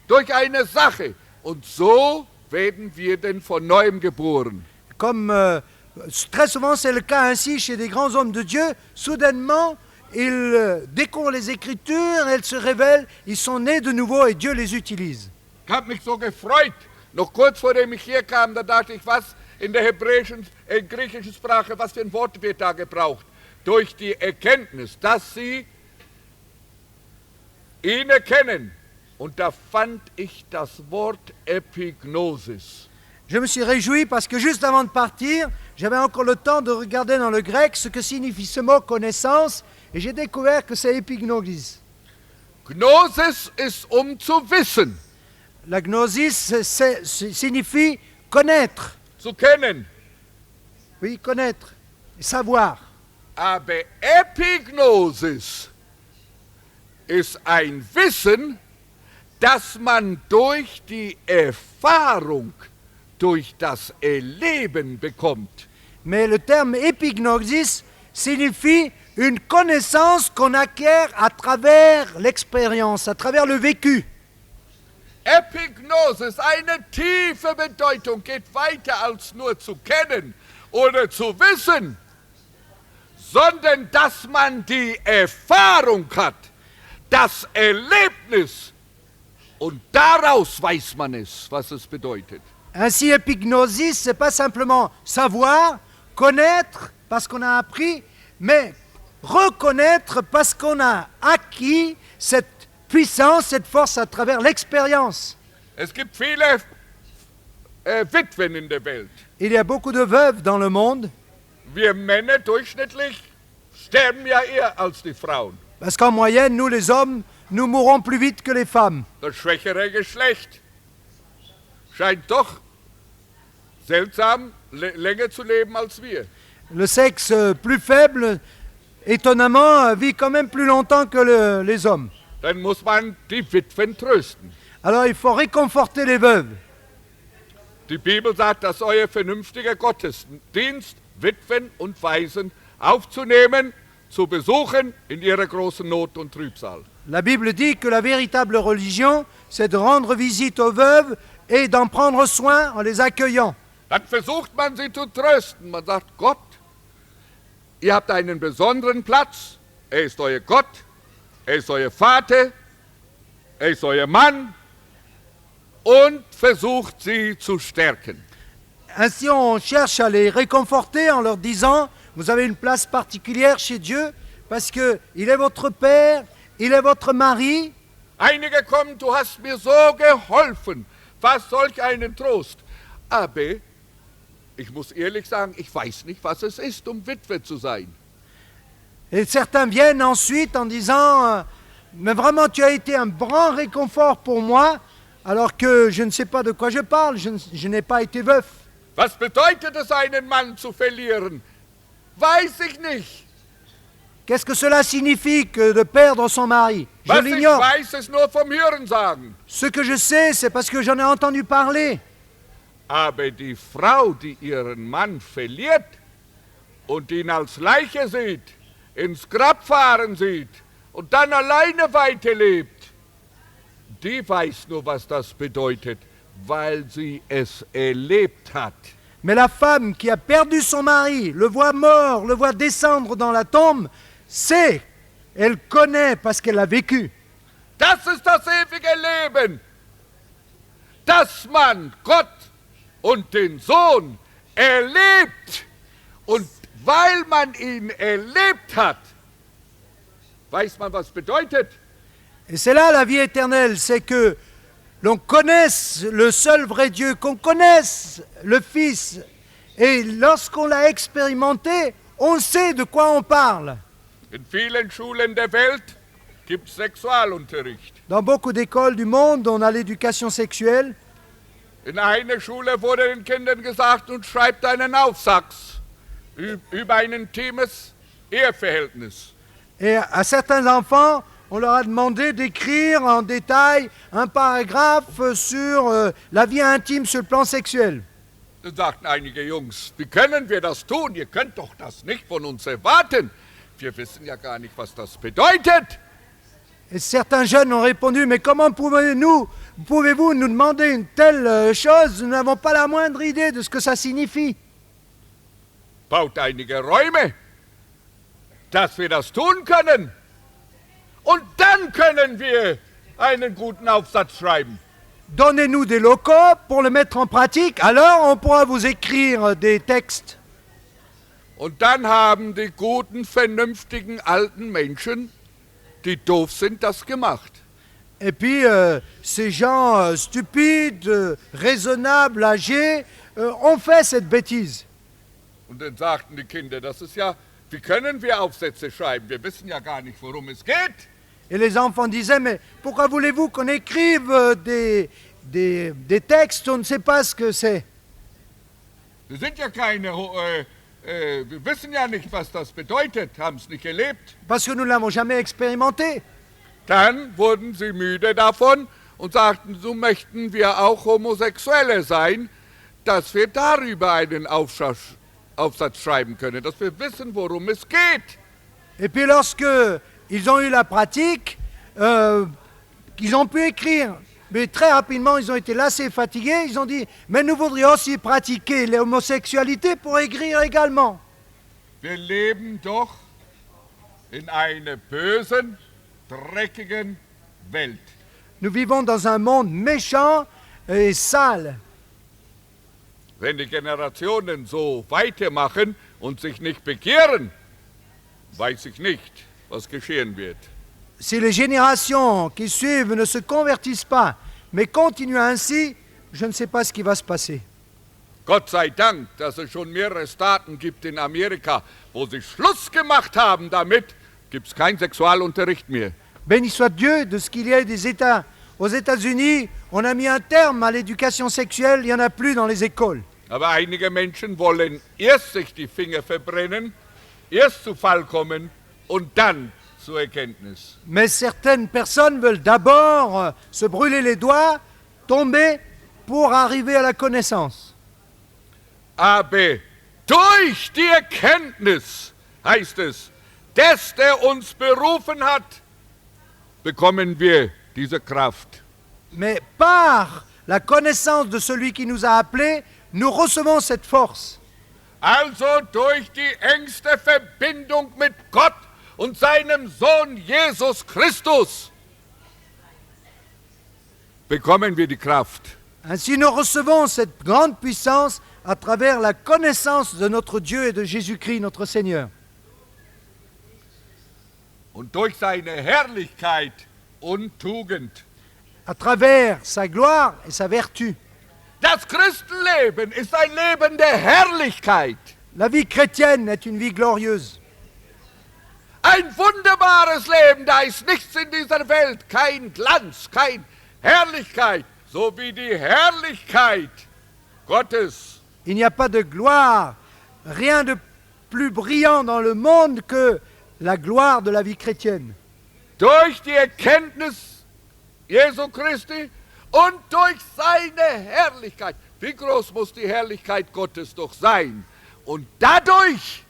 Speaker 3: durch eine Sache. Und so werden wir denn von neuem geboren.
Speaker 2: Comme très souvent c'est le cas ainsi chez des grands hommes de Dieu, soudainement ils découvrent les Écritures, elles se révèlent, ils sont nés de nouveau et Dieu les utilise.
Speaker 3: Ich habe mich so gefreut, noch kurz vor dem ich hier kam, da dachte ich, was in der hebräischen, griechischen Sprache, was für ein Wort wird da gebraucht? Durch die Erkenntnis, dass sie ihn erkennen. Und da fand ich das Wort Epignosis.
Speaker 2: Je me suis réjoui parce que juste avant de partir, j'avais encore le temps de regarder dans le grec ce que signifie ce mot connaissance et j'ai découvert que c'est epignosis.
Speaker 3: Gnosis ist zu wissen,
Speaker 2: La gnosis signifie connaître.
Speaker 3: zu kennen.
Speaker 2: Oui, connaître, savoir.
Speaker 3: Aber Epignosis ist ein Wissen, das man durch die Erfahrung, durch das Erleben bekommt.
Speaker 2: Mais le terme epignosis signifie une connaissance qu'on acquiert à travers l'expérience, à travers le vécu.
Speaker 3: Epignosis, eine tiefe Bedeutung, geht weiter als nur zu kennen oder zu wissen, sondern dass man die Erfahrung hat, das Erlebnis und daraus weiß man es, was es bedeutet.
Speaker 2: Ainsi, epignosis, c'est pas simplement savoir, connaître parce qu'on a appris, mais reconnaître parce qu'on a acquis cette puissance, cette force à travers l'expérience.
Speaker 3: Es gibt viele Witwen in der Welt.
Speaker 2: Il y a beaucoup de veuves dans le monde,
Speaker 3: Wir Männer durchschnittlich sterben ja eher als die Frauen.
Speaker 2: parce qu'en moyenne, nous les hommes, nous mourons plus vite que les femmes.
Speaker 3: Das schwächere Geschlecht scheint doch seltsam länger zu leben als wir.
Speaker 2: Le sexe plus faible, étonnamment, vit quand même plus longtemps que les hommes.
Speaker 3: Dann muss man die Witwen trösten.
Speaker 2: Alors il faut réconforter les veuves.
Speaker 3: Die Bibel sagt, dass euer vernünftiger Gottesdienst, Witwen und Waisen aufzunehmen, zu besuchen in ihrer großen Not und Trübsal.
Speaker 2: La Bible dit que la véritable religion, c'est de rendre visite aux veuves et d'en prendre soin en les accueillant.
Speaker 3: Dann versucht man sie zu trösten. Man sagt, Gott, ihr habt einen besonderen Platz. Er ist euer Gott, er ist euer Vater, er ist euer Mann und versucht sie zu stärken.
Speaker 2: Ainsi, on cherche à les réconforter en leur disant, vous avez une place particulière chez Dieu parce qu'il est votre Père, il est votre mari.
Speaker 3: Einige kommen, du hast mir so geholfen, was solch einen Trost. Aber ich muss ehrlich sagen, ich weiß nicht, was es ist, Witwe zu sein.
Speaker 2: Et certains viennent ensuite en disant, mais vraiment tu as été un grand réconfort pour moi, alors que je ne sais pas de quoi je parle, je n'ai pas été veuf.
Speaker 3: Was bedeutet es, einen Mann zu verlieren? Weiß ich nicht.
Speaker 2: Qu'est-ce que cela signifie que de perdre son mari? Je
Speaker 3: Was ich
Speaker 2: l'ignore.
Speaker 3: weiß, ist nur vom Hörensagen.
Speaker 2: Ce que je sais, c'est parce que j'en ai entendu parler.
Speaker 3: Aber die Frau, die ihren Mann verliert und ihn als Leiche sieht, ins Grab fahren sieht und dann alleine weiterlebt, die weiß nur, was das bedeutet, weil sie es erlebt hat.
Speaker 2: Mais la femme qui a perdu son mari, le voit mort, le voit descendre dans la tombe, sait, elle connaît parce qu'elle l'a vécu.
Speaker 3: Das ist das ewige Leben, dass man Gott und den Sohn erlebt und weil man ihn erlebt hat, weiß man, was bedeutet.
Speaker 2: Et c'est là la vie éternelle, c'est que l'on connaisse le seul vrai Dieu, qu'on connaisse le Fils. Et lorsqu'on l'a expérimenté, on sait de quoi on parle.
Speaker 3: In vielen Schulen der Welt gibt es Sexualunterricht.
Speaker 2: Dans beaucoup d'écoles du monde, on a l'éducation sexuelle.
Speaker 3: In einer Schule wurde den Kindern gesagt, nun schreibt einen Aufsatz über ein intimes Eheverhältnis.
Speaker 2: Et à certains enfants, on leur a demandé d'écrire en détail un paragraphe sur la vie intime sur le plan sexuel.
Speaker 3: Da sagten einige Jungs, wie können wir das tun? Ihr könnt doch das nicht von uns erwarten. Wir wissen ja gar nicht, was das bedeutet.
Speaker 2: Et certains jeunes ont répondu, mais comment pouvez-vous nous demander une telle chose? Nous n'avons pas la moindre idée de ce que ça signifie.
Speaker 3: Baut einige Räume, dass wir das tun können. Und dann können wir einen guten Aufsatz schreiben.
Speaker 2: Donnez-nous des locaux pour le mettre en pratique, alors on pourra vous écrire des textes.
Speaker 3: Und dann haben die guten, vernünftigen alten Menschen, die doof sind, das gemacht.
Speaker 2: Et puis, ces gens stupides, raisonnables, âgés, ont fait cette bêtise.
Speaker 3: Und dann sagten die Kinder, das ist ja, wie können wir Aufsätze schreiben? Wir wissen ja gar nicht, worum es geht.
Speaker 2: Et les enfants disaient, mais pourquoi voulez-vous qu'on écrive des textes? On ne sait pas ce que c'est.
Speaker 3: Wir sind ja keine, wir wissen ja nicht, was das bedeutet, haben es nicht erlebt.
Speaker 2: Parce que nous ne l'avons jamais expérimenté.
Speaker 3: Dann wurden sie müde davon und sagten, so möchten wir auch Homosexuelle sein, dass wir darüber einen Aufsatz schreiben können, dass wir wissen, worum es geht.
Speaker 2: Et puis lorsque ils ont eu la pratique, ils ont pu écrire. Mais très rapidement, ils ont été lassés, fatigués. Ils ont dit, mais nous voudrions aussi pratiquer l'homosexualité pour écrire également.
Speaker 3: Wir leben doch in einer bösen, dreckigen Welt.
Speaker 2: Nous vivons dans un monde méchant et sale.
Speaker 3: Wenn die Generationen so weitermachen und sich nicht bekehren, weiß ich nicht, was geschehen wird.
Speaker 2: Si les générations qui suivent ne se convertissent pas, mais continuent ainsi, je ne sais pas ce qui va se passer.
Speaker 3: Gott sei Dank, dass es schon mehrere Staaten gibt in Amerika, wo sie Schluss gemacht haben damit, gibt es keinen Sexualunterricht mehr.
Speaker 2: Béni soit Dieu de ce qu'il y a des États. Aux États-Unis, on a mis un terme à l'éducation sexuelle, il n'y en a plus dans les écoles.
Speaker 3: Aber einige Menschen wollen erst sich die Finger verbrennen, erst zu Fall kommen und dann zur Erkenntnis.
Speaker 2: Mais certaines personnes veulent d'abord se brûler les doigts, tomber, pour arriver à la connaissance.
Speaker 3: Aber durch die Erkenntnis, heißt es, des, der uns berufen hat, bekommen wir diese Kraft.
Speaker 2: Mais par la connaissance de celui qui nous a appelés, nous recevons cette force.
Speaker 3: Also durch die engste Verbindung mit Gott und seinem Sohn Jesus Christus bekommen wir die Kraft.
Speaker 2: Ainsi nous recevons cette grande puissance à travers la connaissance de notre Dieu et de Jésus-Christ, notre Seigneur.
Speaker 3: Und durch seine Herrlichkeit und Tugend.
Speaker 2: À travers sa gloire et sa vertu.
Speaker 3: Das Christenleben ist ein Leben der Herrlichkeit.
Speaker 2: La vie chrétienne est une vie glorieuse.
Speaker 3: Ein wunderbares Leben, da ist nichts in dieser Welt, kein Glanz, keine Herrlichkeit, so wie die Herrlichkeit Gottes.
Speaker 2: Il n'y a pas de gloire, rien de plus brillant dans le monde que la gloire de la vie chrétienne.
Speaker 3: Durch die Erkenntnis Jesu Christi und durch seine Herrlichkeit. Wie groß muss die Herrlichkeit Gottes doch sein? Und dadurch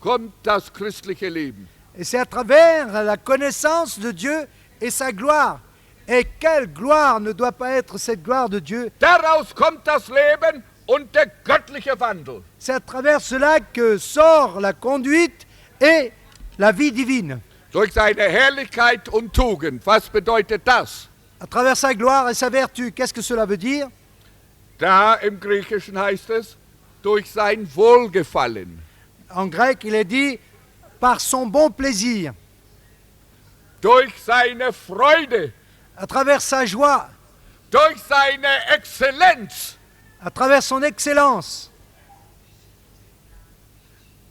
Speaker 3: kommt das christliche Leben.
Speaker 2: Et c'est à travers la connaissance de Dieu et sa gloire. Et quelle gloire ne doit pas être cette gloire de Dieu?
Speaker 3: Daraus kommt das Leben und der göttliche Wandel.
Speaker 2: C'est à travers cela que sort la conduite et la vie divine.
Speaker 3: Durch seine Herrlichkeit und Tugend. Was bedeutet das?
Speaker 2: À travers sa gloire et sa vertu. Qu'est-ce que cela veut dire?
Speaker 3: Da im Griechischen heißt es, durch sein Wohlgefallen,
Speaker 2: En grec, il est dit par son bon plaisir,
Speaker 3: durch seine Freude,
Speaker 2: à travers sa joie,
Speaker 3: durch seine Exzellenz.
Speaker 2: à travers son excellence.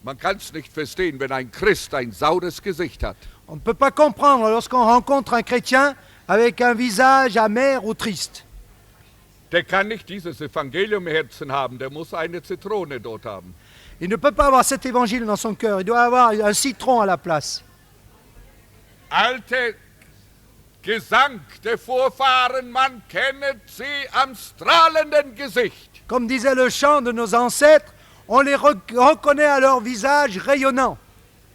Speaker 3: Man kann es nicht verstehen, wenn ein Christ ein saures Gesicht hat.
Speaker 2: On ne peut pas comprendre lorsqu'on rencontre un chrétien avec un visage amer ou triste.
Speaker 3: Der kann nicht dieses Evangelium im Herzen haben, der muss eine Zitrone dort haben.
Speaker 2: Il ne peut pas avoir cet évangile dans son cœur, il doit avoir un citron à la place.
Speaker 3: Alte Gesang der Vorfahren, man kennt sie am strahlenden Gesicht.
Speaker 2: Comme disait le chant de nos ancêtres, on les reconnaît à leur visage rayonnant.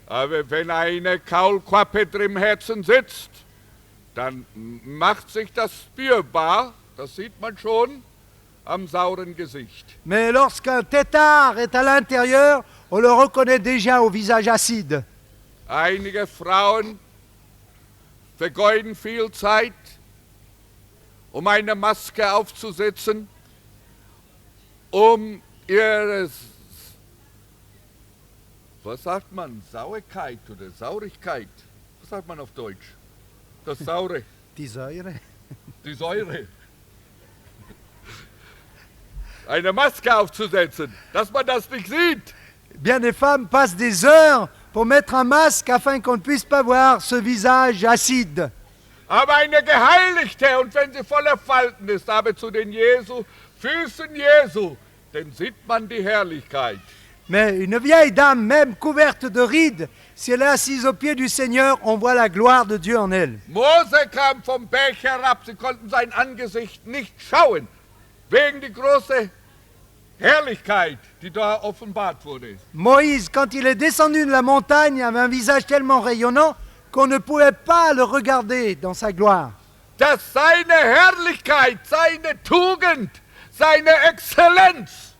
Speaker 3: Aber wenn eine Kaulquappe im Herzen sitzt, dann macht sich das spürbar, das sieht man schon, am sauren Gesicht.
Speaker 2: Mais lorsqu'un tétard est à l'intérieur, on le reconnaît déjà au visage acide.
Speaker 3: Einige Frauen vergeuden viel Zeit, um eine Maske aufzusetzen, um ihre, was sagt man, Sauerkeit oder Saurigkeit, was sagt man auf Deutsch? Das Saure,
Speaker 2: Die Säure.
Speaker 3: die Säure. Eine Maske aufzusetzen, dass man das nicht sieht.
Speaker 2: Bien des femmes passent des heures pour mettre un masque afin qu'on ne puisse pas voir ce visage acide.
Speaker 3: Aber eine Geheiligte, und wenn sie voller Falten ist, aber zu den Füßen Jesu, dann sieht man die Herrlichkeit.
Speaker 2: Mais une vieille dame, même couverte de rides, si elle est assise aux pieds du Seigneur, on voit la gloire de Dieu en elle.
Speaker 3: Mose kam vom Berg herab, sie konnten sein Angesicht nicht schauen, wegen die große Herrlichkeit, die da offenbart wurde.
Speaker 2: Moïse, quand il est descendu de la montagne, avait un visage tellement rayonnant qu'on ne pouvait pas le regarder dans sa gloire.
Speaker 3: Dass seine Herrlichkeit, seine Tugend, seine Exzellenz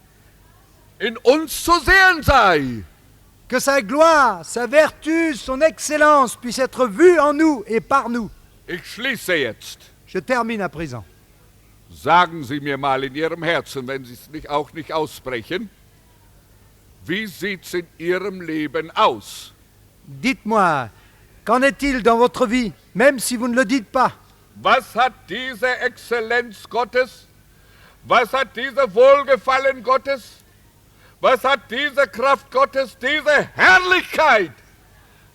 Speaker 3: in uns zu sehen sei.
Speaker 2: Que sa gloire, sa vertu, son excellence puissent être vues en nous et par nous.
Speaker 3: Ich schließe jetzt.
Speaker 2: Je termine à présent.
Speaker 3: Sagen Sie mir mal in Ihrem Herzen, wenn Sie es auch nicht aussprechen, wie sieht es in Ihrem Leben aus?
Speaker 2: Dites-moi, qu'en est-il dans votre vie, même si vous ne le dites pas?
Speaker 3: Was hat diese Exzellenz Gottes? Was hat dieser Wohlgefallen Gottes? Was hat diese Kraft Gottes, diese Herrlichkeit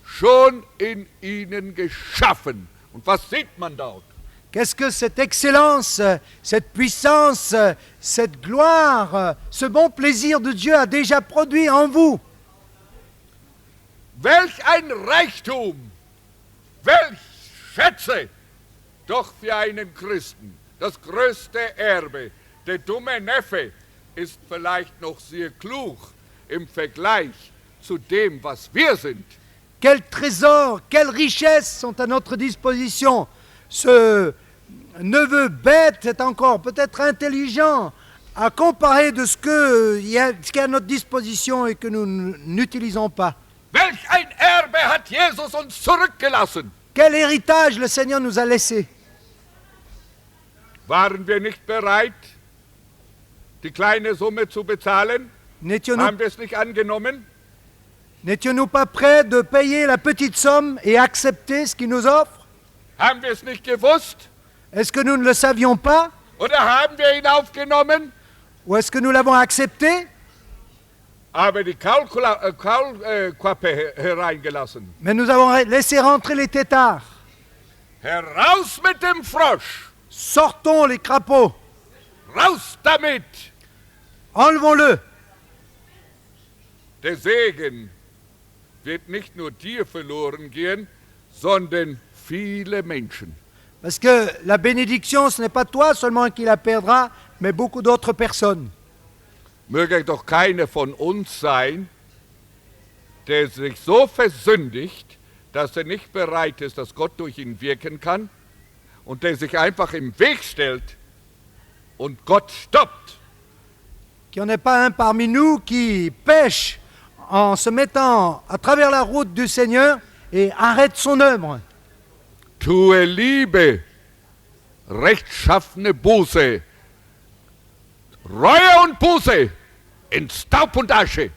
Speaker 3: schon in Ihnen geschaffen? Und was sieht man dort?
Speaker 2: Qu'est-ce que cette excellence, cette puissance, cette gloire, ce bon plaisir de Dieu a déjà produit en vous?
Speaker 3: Welch ein Reichtum, welch Schätze, doch für einen Christen, das größte Erbe. Der dumme Neffe ist vielleicht noch sehr klug im Vergleich zu dem, was wir sind.
Speaker 2: Quels trésors, quelles richesses sont à notre disposition. Ce neveu bête est encore peut-être intelligent à comparer de ce qu'il y a à notre disposition et que nous n'utilisons pas.
Speaker 3: Welch ein Erbe hat Jesus uns zurückgelassen?
Speaker 2: Quel héritage le Seigneur nous a laissé?
Speaker 3: Waren wir nicht bereit, die kleine Summe zu bezahlen? Haben wir es nicht angenommen?
Speaker 2: N'étions-nous pas prêts de payer la petite somme et accepter ce qu'il nous offre?
Speaker 3: Haben wir es nicht gewusst?
Speaker 2: Est-ce que nous ne le savions pas?
Speaker 3: Oder haben wir ihn aufgenommen?
Speaker 2: Ou est-ce que nous l'avons accepté?
Speaker 3: Aber die Kaulquappe hereingelassen.
Speaker 2: Mais nous avons laissé rentrer les têtards.
Speaker 3: Heraus mit dem Frosch!
Speaker 2: Sortons les crapauds.
Speaker 3: Raus damit!
Speaker 2: Enlevons-le.
Speaker 3: Der Segen wird nicht nur dir verloren gehen, sondern viele Menschen.
Speaker 2: Parce que la bénédiction, ce n'est pas toi seulement qui la perdra, mais beaucoup d'autres personnes.
Speaker 3: Möge doch keiner von uns sein, der sich so versündigt, dass er nicht bereit ist, dass Gott durch ihn wirken kann und der sich einfach im Weg stellt und Gott stoppt.
Speaker 2: Qu'il n'y en ait pas un parmi nous qui pêche en se mettant à travers la route du Seigneur et arrête son œuvre.
Speaker 3: Tue Liebe, rechtschaffene Buße, Reue und Buße in Staub und Asche,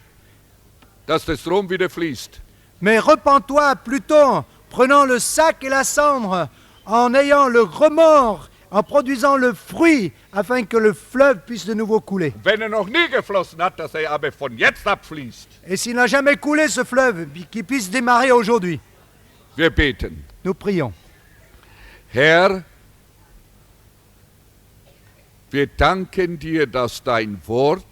Speaker 3: dass der Strom wieder fließt.
Speaker 2: Mais repens-toi plutôt en prenant le sac et la cendre, en ayant le remords, en produisant le fruit, afin que le fleuve puisse de nouveau couler.
Speaker 3: Wenn noch nie geflossen hat, dass aber von jetzt ab fließt.
Speaker 2: Et s'il n'a jamais coulé ce fleuve, qu'il puisse démarrer aujourd'hui.
Speaker 3: Wir beten.
Speaker 2: Nous prions.
Speaker 3: Herr, wir danken dir, dass dein Wort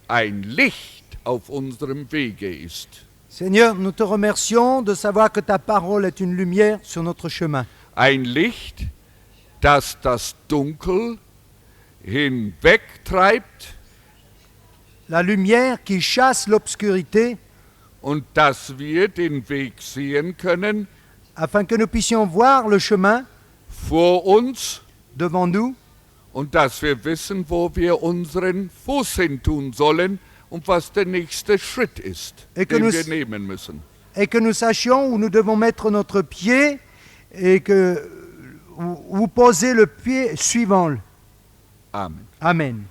Speaker 3: ein Licht auf unserem Wege ist.
Speaker 2: Seigneur, nous te remercions de savoir que ta parole est une lumière sur notre chemin.
Speaker 3: Ein Licht, das das Dunkel hinwegtreibt
Speaker 2: La lumière qui chasse l'obscurité,
Speaker 3: und dass wir den Weg sehen können
Speaker 2: afin que nous puissions voir le chemin
Speaker 3: vor uns
Speaker 2: devant nous,
Speaker 3: und dass wir wissen, wo wir unseren Fuß hin tun sollen und was der nächste Schritt ist,
Speaker 2: Et que
Speaker 3: den
Speaker 2: nous-
Speaker 3: wir nehmen müssen.
Speaker 2: et que nous sachions où nous devons mettre notre pied et où poser le pied suivant.
Speaker 3: Amen.
Speaker 2: Amen.